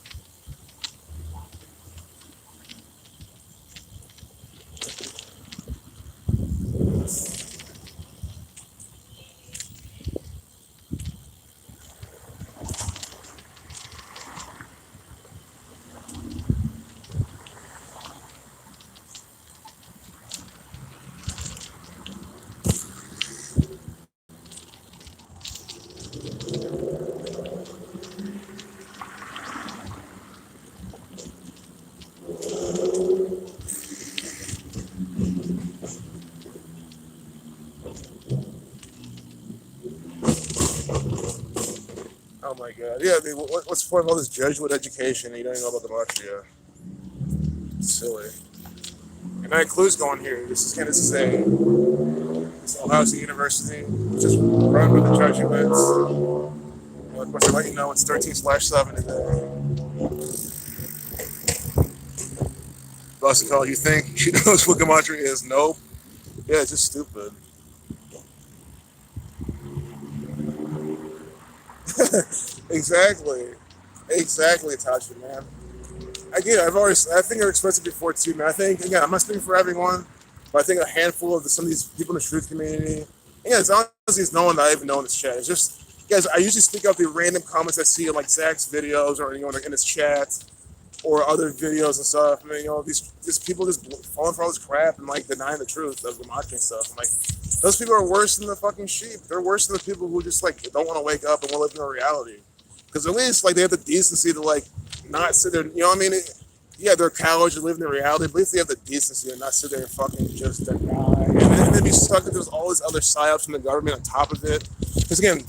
Oh my god. Yeah, what's the point of all this Jesuit education and you don't even know about the mafia? It's silly. And that includes going here. This is it's Ohio State University, which is run by the Jesuits. Of course, I let you know it's 13/7 today. Buster, you think she knows what gematria is? Nope. Yeah, it's just stupid. Exactly. Exactly, Tasha, man. Again, I think I've expressed it before too, man. I think, again, I'm not speaking for everyone, but I think a handful of some of these people in the truth community, yeah, it's honestly, it's no one that I even know in this chat. It's just, guys, I usually speak out the random comments I see in like Zach's videos or, in his chat or other videos and stuff. I mean, these people just falling for all this crap and like denying the truth of the mocking stuff. I'm like, those people are worse than the fucking sheep. They're worse than the people who just like don't want to wake up and want to live in a reality. Because at least like they have the decency to like not sit there. You know what I mean? Yeah, they're cowards and live in the reality, but at least they have the decency to not sit there and fucking just deny and then be stuck into all this other psyops from the government on top of it. Because again,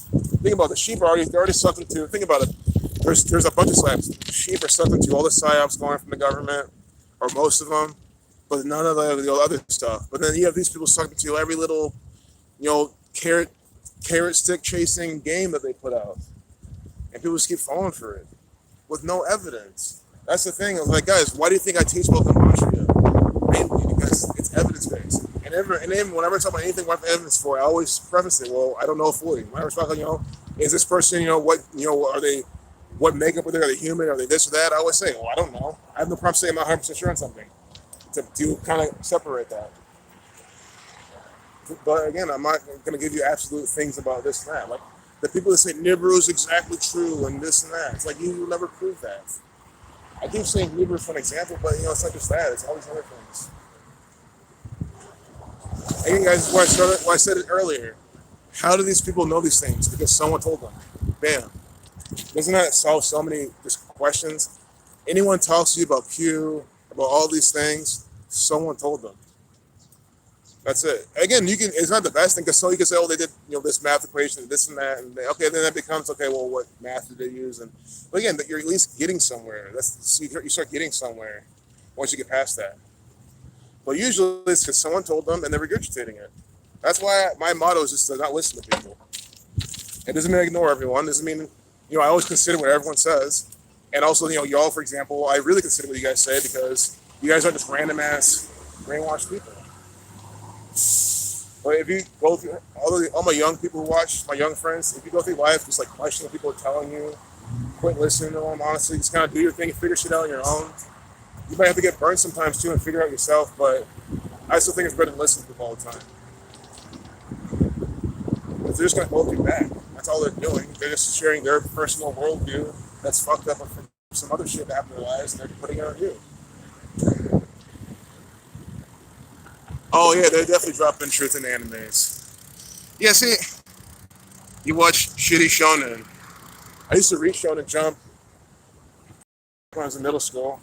think about it, the sheep they're already sucked into. Think about it. There's a bunch of psyops. Sheep are sucked into all the psyops going from the government, or most of them, but none of the other stuff. But then you have these people sucked into every little, carrot stick chasing game that they put out, and people just keep falling for it with no evidence. That's the thing. I was like, guys, why do you think I teach about gematria? Mainly because it's evidence based. And then whenever I talk about anything with evidence for, I always preface it. Well, I don't know fully. My response, is this person, are they? What makeup are they? Are they human? Are they this or that? I always say, well, I don't know. I have no problem saying I'm not 100% sure on something to kind of separate that. But again, I'm not going to give you absolute things about this and that. Like the people that say Nibiru is exactly true and this and that. It's like you will never prove that. I keep saying Nibiru for an example, but it's not just that. It's all these other things. Again, guys, why I said it earlier. How do these people know these things? Because someone told them. Bam. Doesn't that solve so many just questions? Anyone talks to you about Q, about all these things, someone told them. That's it. Again, it's not the best thing because so you can say, oh, they did, this math equation, this and that, and okay, then that becomes okay. Well, what math did they use? But again, you're at least getting somewhere. You start getting somewhere once you get past that. But usually it's because someone told them and they're regurgitating it. That's why my motto is just to not listen to people. It doesn't mean I ignore everyone. It doesn't mean I always consider what everyone says, and also y'all, for example, I really consider what you guys say because you guys aren't just random ass brainwashed people. But if you go through all my young people who watch, my young friends, if you go through life just like questioning what people are telling you, quit listening to them, honestly, just kind of do your thing and figure shit out on your own. You might have to get burned sometimes too and figure out yourself, but I still think it's better than listening to people all the time. Because they're just going to hold you back. That's all they're doing. They're just sharing their personal worldview that's fucked up from some other shit that happened in their lives, and they're putting it on you. Oh yeah, they're definitely dropping truth in animes. Yeah, see, you watch shitty shonen. I used to read Shonen Jump when I was in middle school,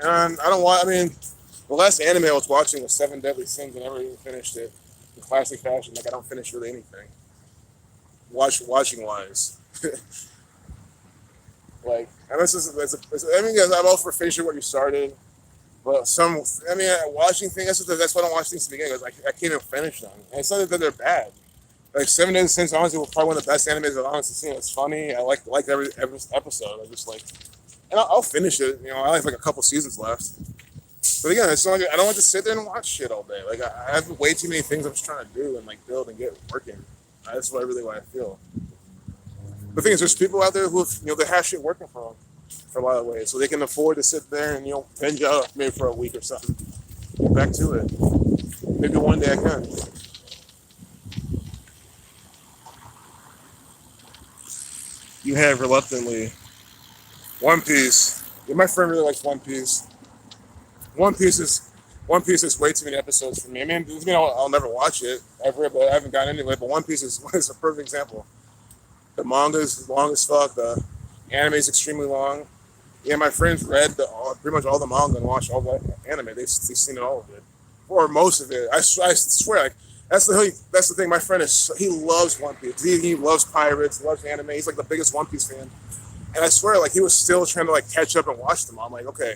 and the last anime I was watching was Seven Deadly Sins. I never even finished it in classic fashion. Like I don't finish really anything. Watching wise, like, and guys, I'm all for finishing what you started. But watching things, that's why I don't watch things to begin with. I can't even finish them. And it's not that they're bad. Like, Seven Days Since, honestly, was probably one of the best animes I've honestly seen. It's funny. I like every episode. I just like, and I'll finish it. I have like a couple seasons left. But again, it's not like I don't want to sit there and watch shit all day. Like, I have way too many things I'm just trying to do and like build and get working. That's what I feel. The thing is, there's people out there who they have shit working for them for a lot of ways, so they can afford to sit there and binge out maybe for a week or something. Get back to it. Maybe one day I can. You have reluctantly One Piece. Yeah, my friend really likes One Piece. One Piece is way too many episodes for me. It doesn't mean I'll never watch it ever, but I haven't gotten anyway. But One Piece is a perfect example. The manga is long as fuck. The anime is extremely long. Yeah, my friends read pretty much all the manga and watched all the anime. They've seen all of it, or most of it. I swear, like That's the thing. My friend he loves One Piece. He loves pirates, loves anime. He's like the biggest One Piece fan. And I swear, like he was still trying to like catch up and watch them. I'm like, okay,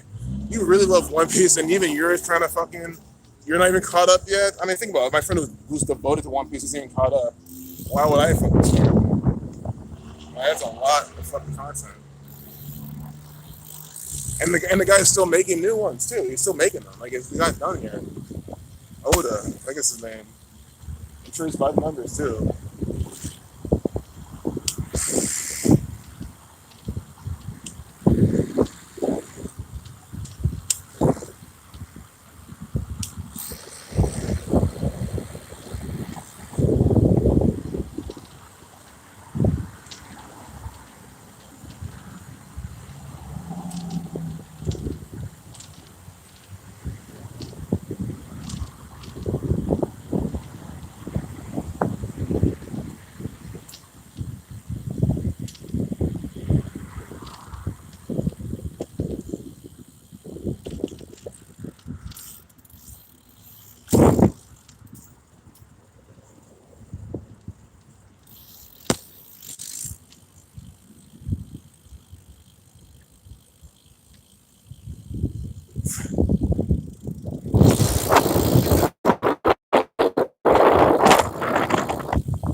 you really love One Piece, and even you're trying to fucking, you're not even caught up yet. I mean, think about it. My friend who's devoted to One Piece isn't even caught up. Why would I fucking start? Like, that's a lot of fucking content. And the guy's still making new ones too. He's still making them. Like he's not done yet. Oda, I think it's his name. I'm sure he's by the numbers too.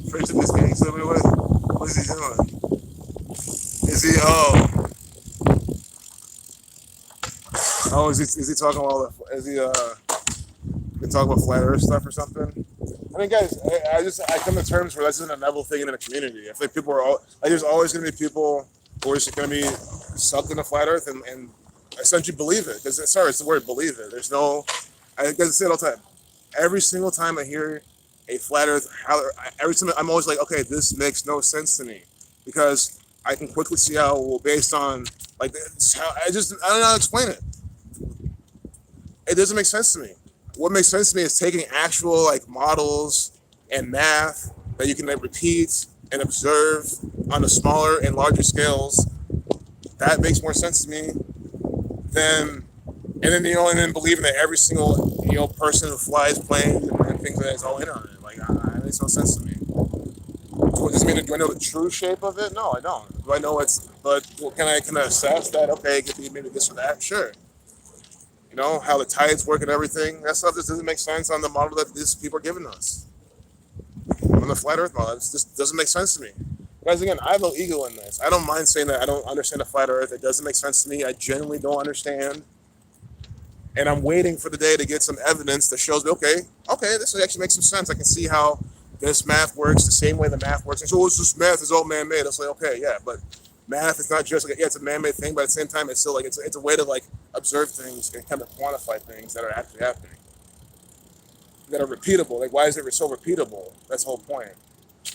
Friendship is getting somebody with. What is he doing? Is he is he talking all the is he been talking about flat earth stuff or something? I mean, guys, I come to terms where that's just a novel thing in the community. I think people are all like, there's always going to be people who are just going to be sucked into flat earth and essentially believe it. Because sorry, it's the word believe it. There's no, I guess I say it all the time. Every single time I hear a flat earth, every time I'm always like, okay, this makes no sense to me, because I can quickly see how, well, based on like this, how I don't know how to explain it. It doesn't make sense to me. What makes sense to me is taking actual like models and math that you can like repeat and observe on the smaller and larger scales. That makes more sense to me than, and then believing that every single person who flies planes and things like that is all in on it. Like, it makes no sense to me. Does it mean, do I know the true shape of it? No, I don't. Do I know but well, can I assess that? Okay, it could be maybe this or that. Sure. How the tides work and everything. That stuff just doesn't make sense on the model that these people are giving us. On the flat Earth model, it just doesn't make sense to me. Guys, again, I have no ego in this. I don't mind saying that I don't understand the flat Earth. It doesn't make sense to me. I genuinely don't understand. And I'm waiting for the day to get some evidence that shows me, okay, this actually makes some sense. I can see how this math works the same way the math works. And so it's just math is all man-made. It's like, okay, yeah, but math is not just like, yeah, it's a man-made thing, but at the same time, it's still like, it's a way to like observe things and kind of quantify things that are actually happening, that are repeatable. Like, why is it so repeatable? That's the whole point.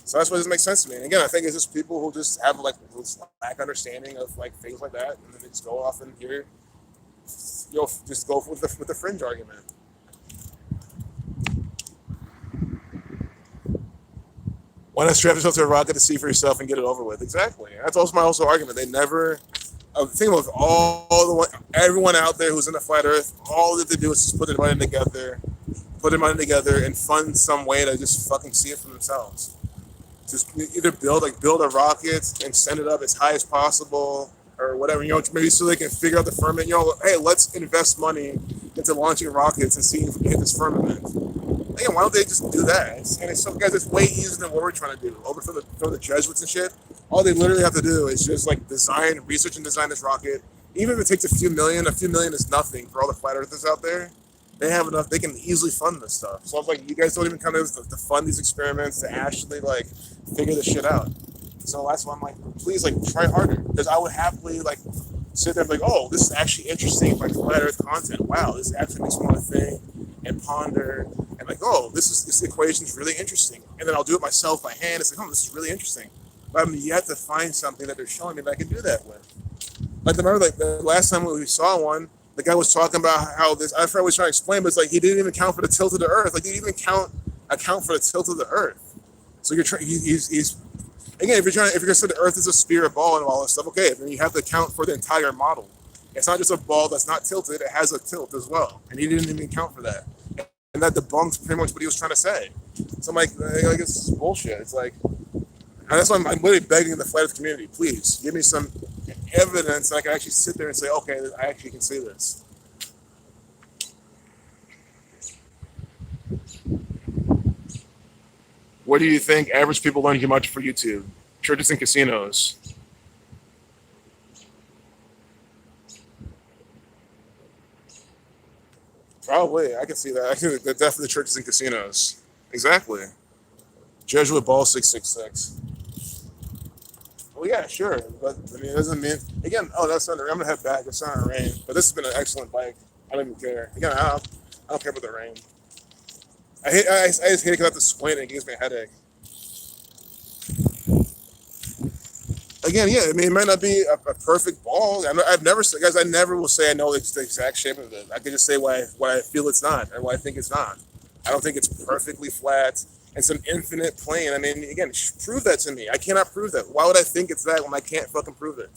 So that's what doesn't make sense to me. And again, I think it's just people who just have like this lack understanding of like things like that, and then they just go off and hear, just go with the fringe argument. Why not strap yourself to a rocket to see for yourself and get it over with? Exactly. That's also my argument. They never. Think of everyone out there who's in the flat Earth. All that they do is just put their money together, and fund some way to just fucking see it for themselves. Just either build a rocket and send it up as high as possible, or whatever. Maybe so they can figure out the firmament. Hey, let's invest money into launching rockets and seeing if we can hit this firmament. Again, why don't they just do that? Guys, it's way easier than what we're trying to do. Over for the Jesuits and shit. All they literally have to do is just like research and design this rocket. Even if it takes a few million is nothing for all the flat earthers out there. They have enough. They can easily fund this stuff. So I was like, you guys don't even come to fund these experiments to actually like figure this shit out. So that's why I'm like, please, like, try harder, because I would happily like sit there and be like, oh, this is actually interesting, like flat Earth content. Wow, this actually makes me want to think and ponder, and like, oh, this equation is really interesting. And then I'll do it myself by hand. It's like, oh, this is really interesting. But I'm yet to find something that they're showing me that I can do that with. Like, remember, like the last time we saw one, the guy was talking about how this. I forgot what he was trying to explain, but it's like he didn't even account for the tilt of the Earth. Like, he didn't even account for the tilt of the Earth. So he's again, if you're gonna say the Earth is a sphere, a ball, and all this stuff, okay, then you have to account for the entire model. It's not just a ball that's not tilted; it has a tilt as well, and he didn't even account for that. And that debunks pretty much what he was trying to say. So I'm like it's bullshit. It's like, and that's why I'm literally begging the flat earth community, please give me some evidence that I can actually sit there and say, okay, I actually can say this. What do you think average people learn too much for YouTube? Churches and casinos. Probably, I can see that. I think that definitely churches and casinos. Exactly. Jesuit Ball 666. Well, yeah, sure, but I mean, it doesn't mean again. Oh, that's not. I'm gonna head back. It's not rain, but this has been an excellent bike. I don't even care. Again, I don't care about the rain. I just hate it because I have to squint and it gives me a headache. Again, yeah, I mean, it might not be a perfect ball. I've never, guys, I never will say I know the exact shape of it. I can just say why I feel it's not and why I think it's not. I don't think it's perfectly flat. It's an infinite plane. I mean, again, prove that to me. I cannot prove that. Why would I think it's that when I can't fucking prove it?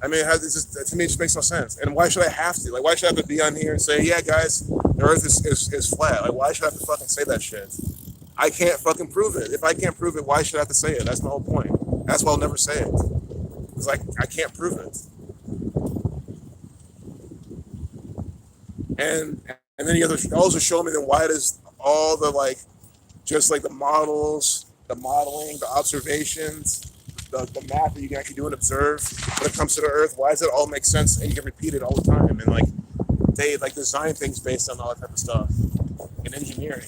I mean, to me, it just makes no sense. And why should I have to? Like, why should I have to be on here and say, yeah, guys, the Earth is flat? Like, why should I have to fucking say that shit? I can't fucking prove it. If I can't prove it, why should I have to say it? That's my whole point. That's why I'll never say it. It's like, I can't prove it. And then you also show me then why does all the like, just like the models, the modeling, the observations, the math that you can actually do and observe when it comes to the Earth, why does it all make sense and you can repeat it all the time? And like, they like design things based on all that type of stuff in engineering.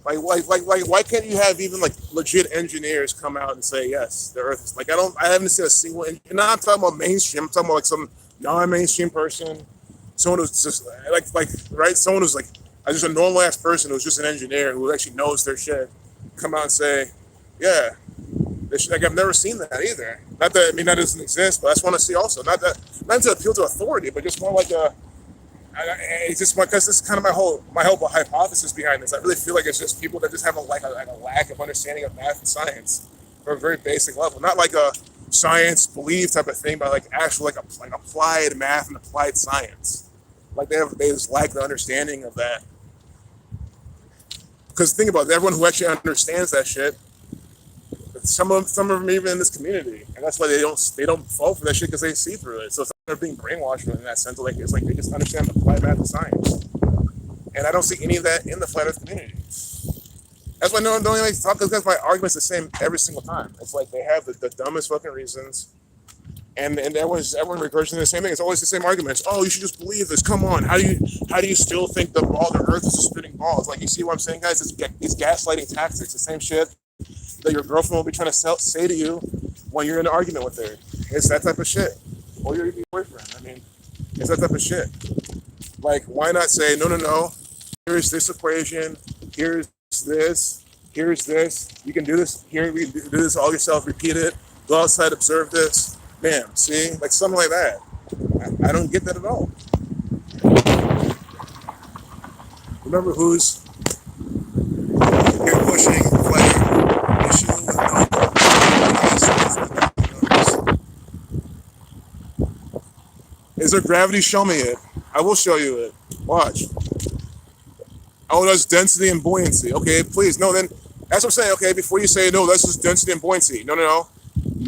Like, why can't you have even like legit engineers come out and say yes, the Earth is like I haven't seen a single. And now I'm talking about mainstream. I'm talking about like some non-mainstream person, someone who's just like right, someone who's like just a normal ass person who's just an engineer who actually knows their shit. Come out and say, yeah, like I've never seen that either. Not that I mean that doesn't exist, but I just want to see also not to appeal to authority, but just more like it's just because this is kind of my whole hypothesis behind this. I really feel like it's just people that just have a lack of understanding of math and science from a very basic level, not like a science belief type of thing, but like actual like applied math and applied science. Like they just lack the understanding of that. Because think about it, everyone who actually understands that shit, some of them even in this community, and that's why they don't fall for that shit because they see through it. So it's not they're being brainwashed in that sense. Like it's like they just understand the applied math and science, and I don't see any of that in the flat Earth community. That's why no one don't even talk because my argument's the same every single time. It's like they have the dumbest fucking reasons, and everyone regurgitating the same thing. It's always the same arguments. Oh, you should just believe this. Come on, how do you still think the Earth is a spinning ball? It's like you see what I'm saying, guys? It's these gaslighting tactics, the same shit that your girlfriend will be trying to say to you when you're in an argument with her. It's that type of shit. Or your boyfriend. I mean, it's that type of shit. Like, why not say, no, here's this equation, here's this, you can do this, here, we do this all yourself, repeat it, go outside, observe this, bam, see? Like, something like that. I don't get that at all. Remember who's here pushing, flag, issue with no. Is there gravity? Show me it. I will show you it. Watch. Oh, that's density and buoyancy. Okay, please. No, then that's what I'm saying. Okay, before you say no, that's just density and buoyancy. No.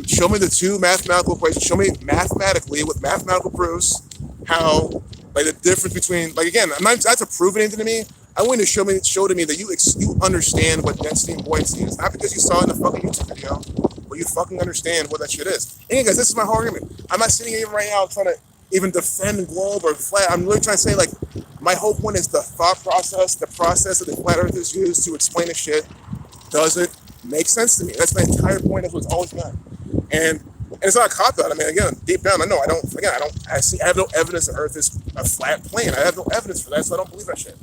Show me the two mathematical equations. Show me mathematically with mathematical proofs how like the difference between like again, I'm not to prove anything to me. I want you to show to me that you understand what density and buoyancy is, not because you saw it in a fucking YouTube video, but you fucking understand what that shit is. Anyway, guys, this is my whole argument. I'm not sitting here right now trying to even defend globe or flat. I'm really trying to say like my whole point is the thought process, the process that the flat earthers use to explain the shit doesn't make sense to me. That's my entire point. That's what it's always been. And it's not a cop out. I mean, again, deep down, I know I have no evidence the Earth is a flat plane. I have no evidence for that, so I don't believe that shit.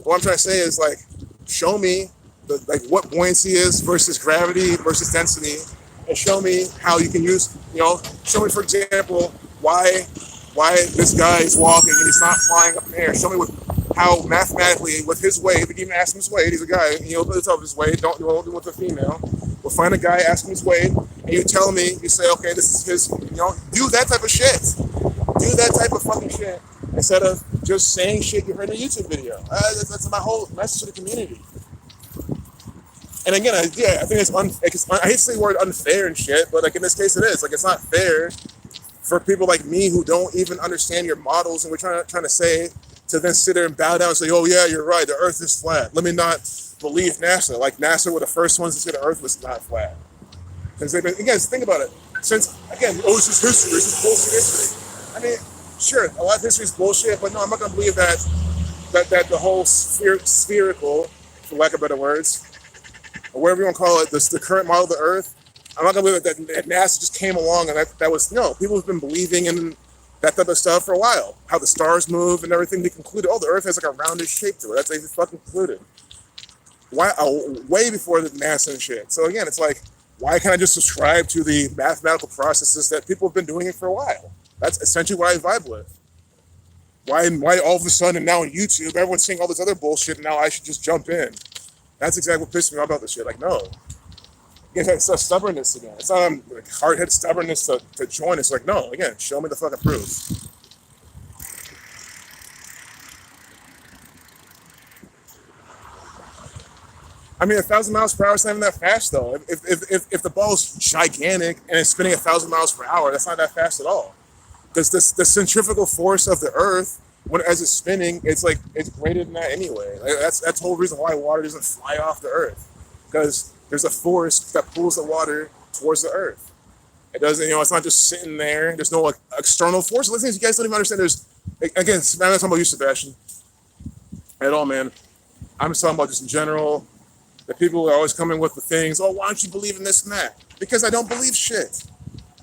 What I'm trying to say is like, show me what buoyancy is versus gravity versus density, and show me how you can use, show me, for example, why this guy is walking and he's not flying up in the air. Show me how mathematically with his weight, if you can even ask him his weight, he's a guy, he'll tell his weight, don't do it with a female. We'll find a guy, ask him his weight, and you tell me, you say, okay, this is his, do that type of shit. Do that type of fucking shit instead of just saying shit you heard in a YouTube video. That's my whole message to the community. And again, I think I hate to say the word unfair and shit, but like in this case, it is. Like it's not fair for people like me who don't even understand your models, and we're trying to say to then sit there and bow down and say, oh yeah, you're right, the Earth is flat. Let me not believe NASA. Like NASA were the first ones to say the Earth was not flat. Because they've been, again, think about it. Since again, oh, this is history. This is bullshit history. I mean, sure, a lot of history is bullshit, but no, I'm not gonna believe that the whole spherical, for lack of better words, or whatever you want to call it, the current model of the Earth. I'm not gonna believe that NASA just came along and that was no. People have been believing in that type of stuff for a while. How the stars move and everything. They concluded, oh, the Earth has like a roundish shape to it. That's what they fucking concluded. Why? Way before the NASA and shit. So again, it's like, why can't I just subscribe to the mathematical processes that people have been doing it for a while? That's essentially what I vibe with. Why all of a sudden now on YouTube, everyone's saying all this other bullshit and now I should just jump in? That's exactly what pissed me off about this shit. Like, no. It's a stubbornness again. It's not like hard-headed stubbornness to join. It's like, no, again, show me the fucking proof. I mean, 1,000 miles per hour is not even that fast, though. If the ball's gigantic and it's spinning 1,000 miles per hour, that's not that fast at all. Because the centrifugal force of the Earth, as it's spinning, it's greater than that anyway. Like, that's the whole reason why water doesn't fly off the Earth, because there's a force that pulls the water towards the Earth. It doesn't, it's not just sitting there. There's no external force. The things you guys don't even understand. Again, I'm not talking about you, Sebastian, at all, man. I'm just talking about just in general. The people are always coming with the things, oh, why don't you believe in this and that? Because I don't believe shit.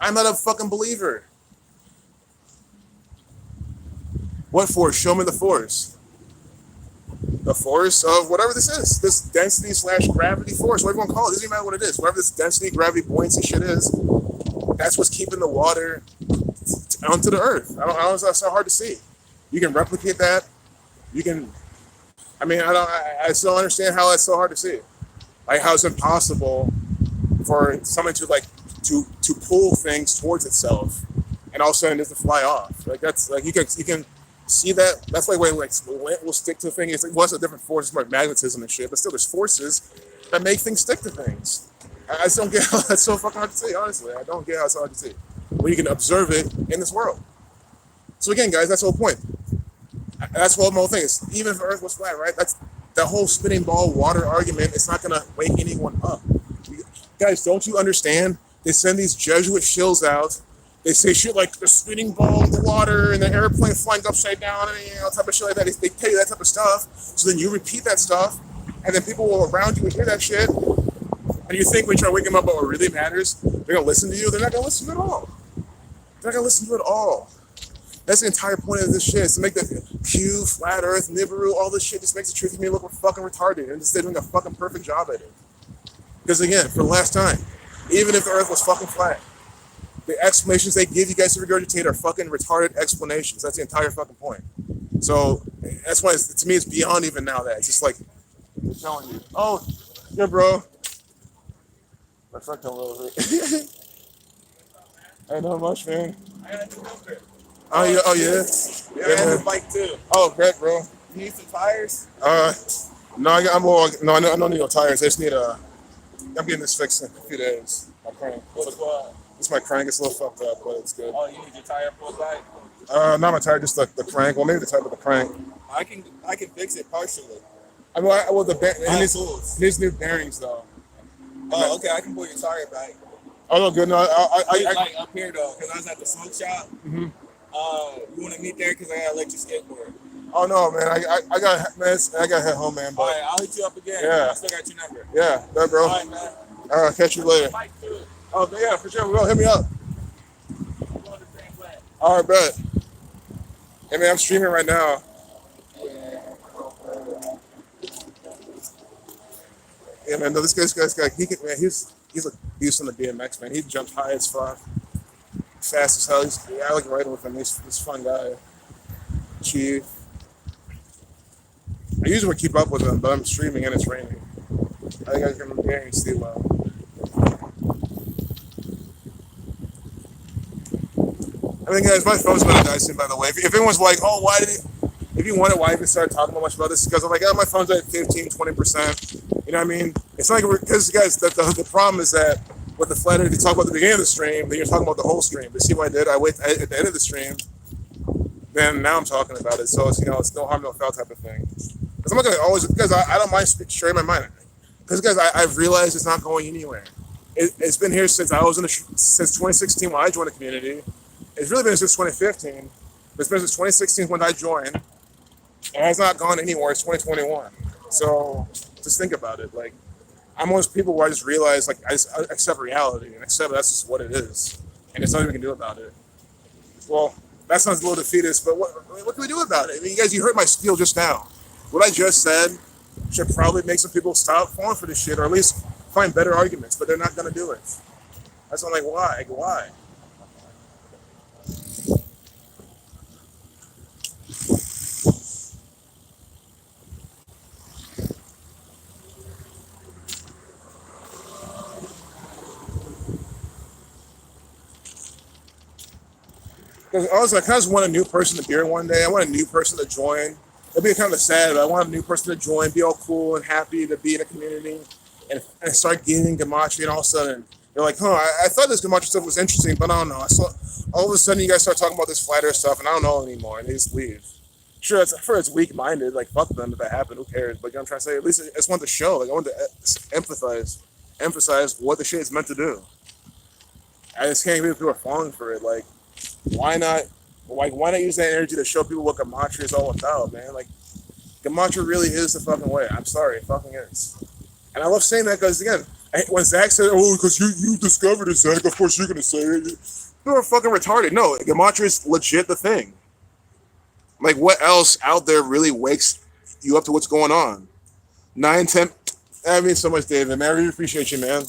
I'm not a fucking believer. What force? Show me the force. The force of whatever this is. This density / gravity force, whatever you want to call it. It doesn't even matter what it is. Whatever this density, gravity, buoyancy shit is, that's what's keeping the water onto the Earth. I don't it's so hard to see. You can replicate that. You can, I still don't understand how that's so hard to see. Like how it's impossible for something to pull things towards itself and all of a sudden just to fly off. Like that's like you can see that. That's like when lint will stick to things. It's like, what's a different force? It's like magnetism and shit, but still there's forces that make things stick to things. I just don't get how that's so fucking hard to see, honestly. I don't get how it's so hard to see. When you can observe it in this world. So again, guys, that's the whole point. That's what the whole thing is. Even if the Earth was flat, right? That's the whole spinning ball water argument. It's not gonna wake anyone up. Guys, don't you understand? They send these Jesuit shills out. They say shit like the spinning ball in the water and the airplane flying upside down and type of shit like that. They tell you that type of stuff. So then you repeat that stuff, and then people around you will hear that shit. And you think when you try to wake them up about what really matters, they're gonna listen to you. They're not gonna listen at all. They're not gonna listen to you at all. That's the entire point of this shit, is to make the Q, flat Earth, Nibiru, all this shit just makes the truth of me look fucking retarded, and just they're doing a fucking perfect job at it. Because again, for the last time, even if the Earth was fucking flat, the explanations they give you guys to regurgitate are fucking retarded explanations. That's the entire fucking point. So that's why to me it's beyond even now that it's just like they're telling you, oh, yeah, bro. My friend come over. I know much, man. I got a new number. Oh yeah, oh yeah. Yeah, I have a bike too. Oh, great, bro. You need some tires? No, I don't need no tires. I just need I'm getting this fixed in a few days. My crank. It's my crank. It's a little fucked up, but it's good. Oh, you need your tire for a bike? Not my tire, just the crank. Well, maybe the type of the crank. I can fix it partially. It needs new bearings though. Oh, okay. I can pull your tire back. Oh no, good. No, It's like up here though, because I was at the smoke shop. Mm-hmm. You want to meet there because I gotta let you skateboard. Oh no, man. I got to head home, man. But, all right, I'll hit you up again. Yeah. I still got your number. Yeah, that, bro. All right, man. All right, catch you later. Bike too. Oh yeah, for sure. Well, hit me up. I'm going the same way. All right, bet. Hey man, I'm streaming right now. Yeah, man. No, this guy's he's from the BMX, man. He jumped high as fuck, fast as hell. I like riding with him. He's a fun guy. Chief. I usually would keep up with him, but I'm streaming and it's raining. I think I can hear and see well. I mean, guys, my phone's been dicing, by the way. If anyone's like, oh, if you wonder why I even started talking much about this, because I'm like, oh, my phone's at 15, 20%. You know what I mean? It's like because guys, the problem is that with the flat earth, you talk about the beginning of the stream, then you're talking about the whole stream. But see what I did? I wait at the end of the stream, then now I'm talking about it. So it's it's no harm, no foul type of thing. Because I'm not gonna always because I don't mind sharing my mind. Because guys, I've realized it's not going anywhere. It's been here since I was since 2016 when I joined the community. It's really been since 2015. But it's been since 2016 when I joined. It has not gone anywhere. It's 2021. So just think about it. Like I'm one of those people where I just realize like I just accept reality and accept that's just what it is, and there's nothing we can do about it. Well, that sounds a little defeatist, but what can we do about it? I mean, you heard my spiel just now. What I just said should probably make some people stop falling for this shit, or at least find better arguments. But they're not gonna do it. That's why I'm like, why? Like, why? Because honestly, I kind of just want a new person to be here one day. I want a new person to join. It'd be kind of sad, but I want a new person to join, be all cool and happy to be in a community, and start getting gematria. And all of a sudden, they're like, "Huh, I thought this gematria stuff was interesting, but I don't know." I saw all of a sudden you guys start talking about this flat earth stuff, and I don't know anymore, and they just leave. Sure, it's weak-minded. Like fuck them if that happened. Who cares? But you know what I'm trying to say. At least I just want to show. Like I want to emphasize what the shit is meant to do. I just can't believe people are falling for it. Like. Why not? Like, why not use that energy to show people what gematria is all about, man? Like, gematria really is the fucking way. I'm sorry, it fucking is. And I love saying that because, again, when Zach said, "Oh, because you discovered it, Zach," of course you're gonna say it. You're fucking retarded. No, gematria is legit the thing. Like, what else out there really wakes you up to what's going on? 9, 10. That means so much, David. Man, I really appreciate you, man.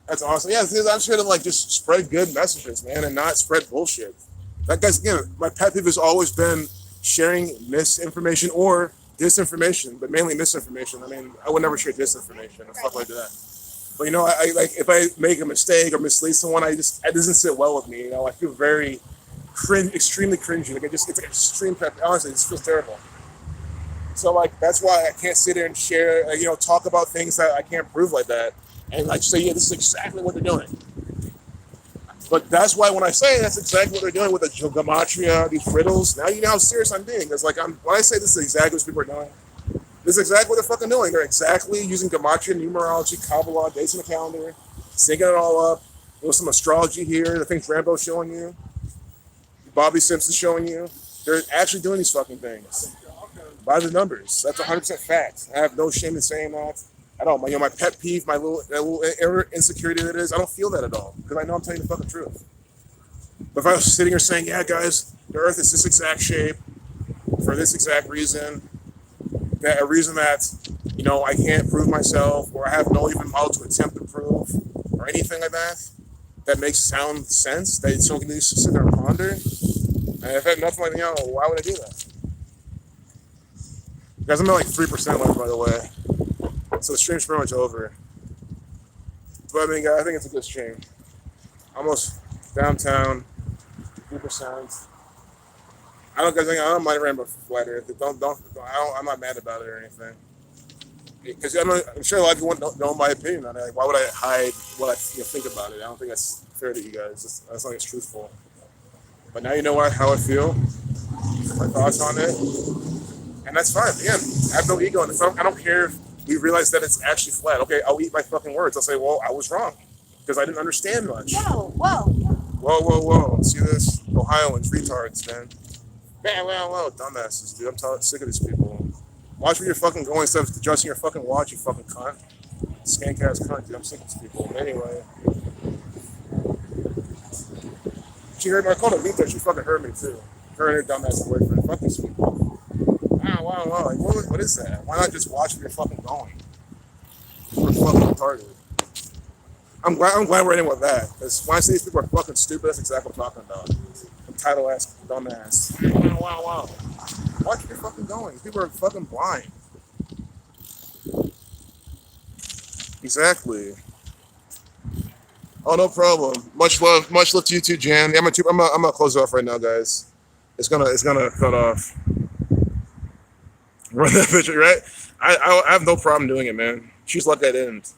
That's awesome. Yeah, I'm sure to like just spread good messages, man, and not spread bullshit. That guy's again, my pet peeve has always been sharing misinformation or disinformation, but mainly misinformation. I mean, I would never share disinformation or stuff like that. But I like if I make a mistake or mislead someone, it doesn't sit well with me. I feel very extremely cringy. Like it's like extreme pet. Honestly, it just feels terrible. So like that's why I can't sit there and share, talk about things that I can't prove like that. And like say, yeah, this is exactly what they're doing. But that's why when I say that's exactly what they're doing with the gematria, these riddles, now you know how serious I'm being. Because like when I say this is exactly what people are doing, this is exactly what they're fucking doing. They're exactly using gematria, numerology, Kabbalah, dates in the calendar, syncing it all up. There's some astrology here, the things Rambo's showing you, Bobby Simpson's showing you. They're actually doing these fucking things by the numbers. That's 100% fact. I have no shame in saying that. I don't, my pet peeve, my little insecurity that is, I don't feel that at all because I know I'm telling you the fucking truth. But if I was sitting here saying, yeah, guys, the Earth is this exact shape for this exact reason, a reason that, I can't prove myself or I have no even model to attempt to prove or anything like that, that makes sound sense, that someone can just sit there and ponder. And if I had nothing like, why would I do that? Guys, I'm at like 3% left, by the way. So the stream's pretty much over. But I mean, I think it's a good stream. Almost downtown, 3%. I don't mind Rainbow Flat Earth. I'm not mad about it or anything. Because I'm sure a lot of people don't know my opinion on it. Like, why would I hide what I think about it? I don't think that's fair to you guys. That's not it's truthful. But now you know how I feel, my thoughts on it, and that's fine. Again, I have no ego in it. I don't care if we realize that it's actually flat. Okay, I'll eat my fucking words. I'll say, well, I was wrong because I didn't understand much. Whoa. See this? Ohioans, retards, man. Whoa, dumbasses, dude. I'm sick of these people. Watch where you're fucking going instead of adjusting your fucking watch, you fucking cunt. Skank ass cunt, dude. I'm sick of these people. Anyway. She heard my call to meet her. She fucking heard me too. Her and her dumbass boyfriend. Fuck these people. Wow. Like, what is that? Why not just watch where you're fucking going? We're fucking retarded. I'm glad we're ending with that. Because when I say these people are fucking stupid, that's exactly what I'm talking about. Entitled ass dumbass. Wow. Watch where you're fucking going. People are fucking blind. Exactly. Oh, no problem. Much love to you too, Jan. Yeah, I'm gonna close it off right now, guys. It's gonna cut off. Run that picture, right? I have no problem doing it, man. She's lucky I didn't.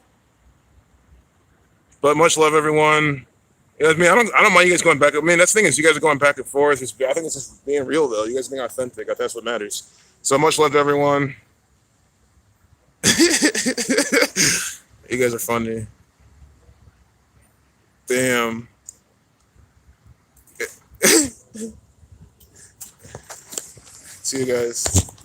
But much love, everyone. I mean, I don't mind you guys going back. I mean, that's the thing is, you guys are going back and forth. I think it's just being real, though. You guys being authentic. I think that's what matters. So much love to everyone. You guys are funny. Damn. See you guys.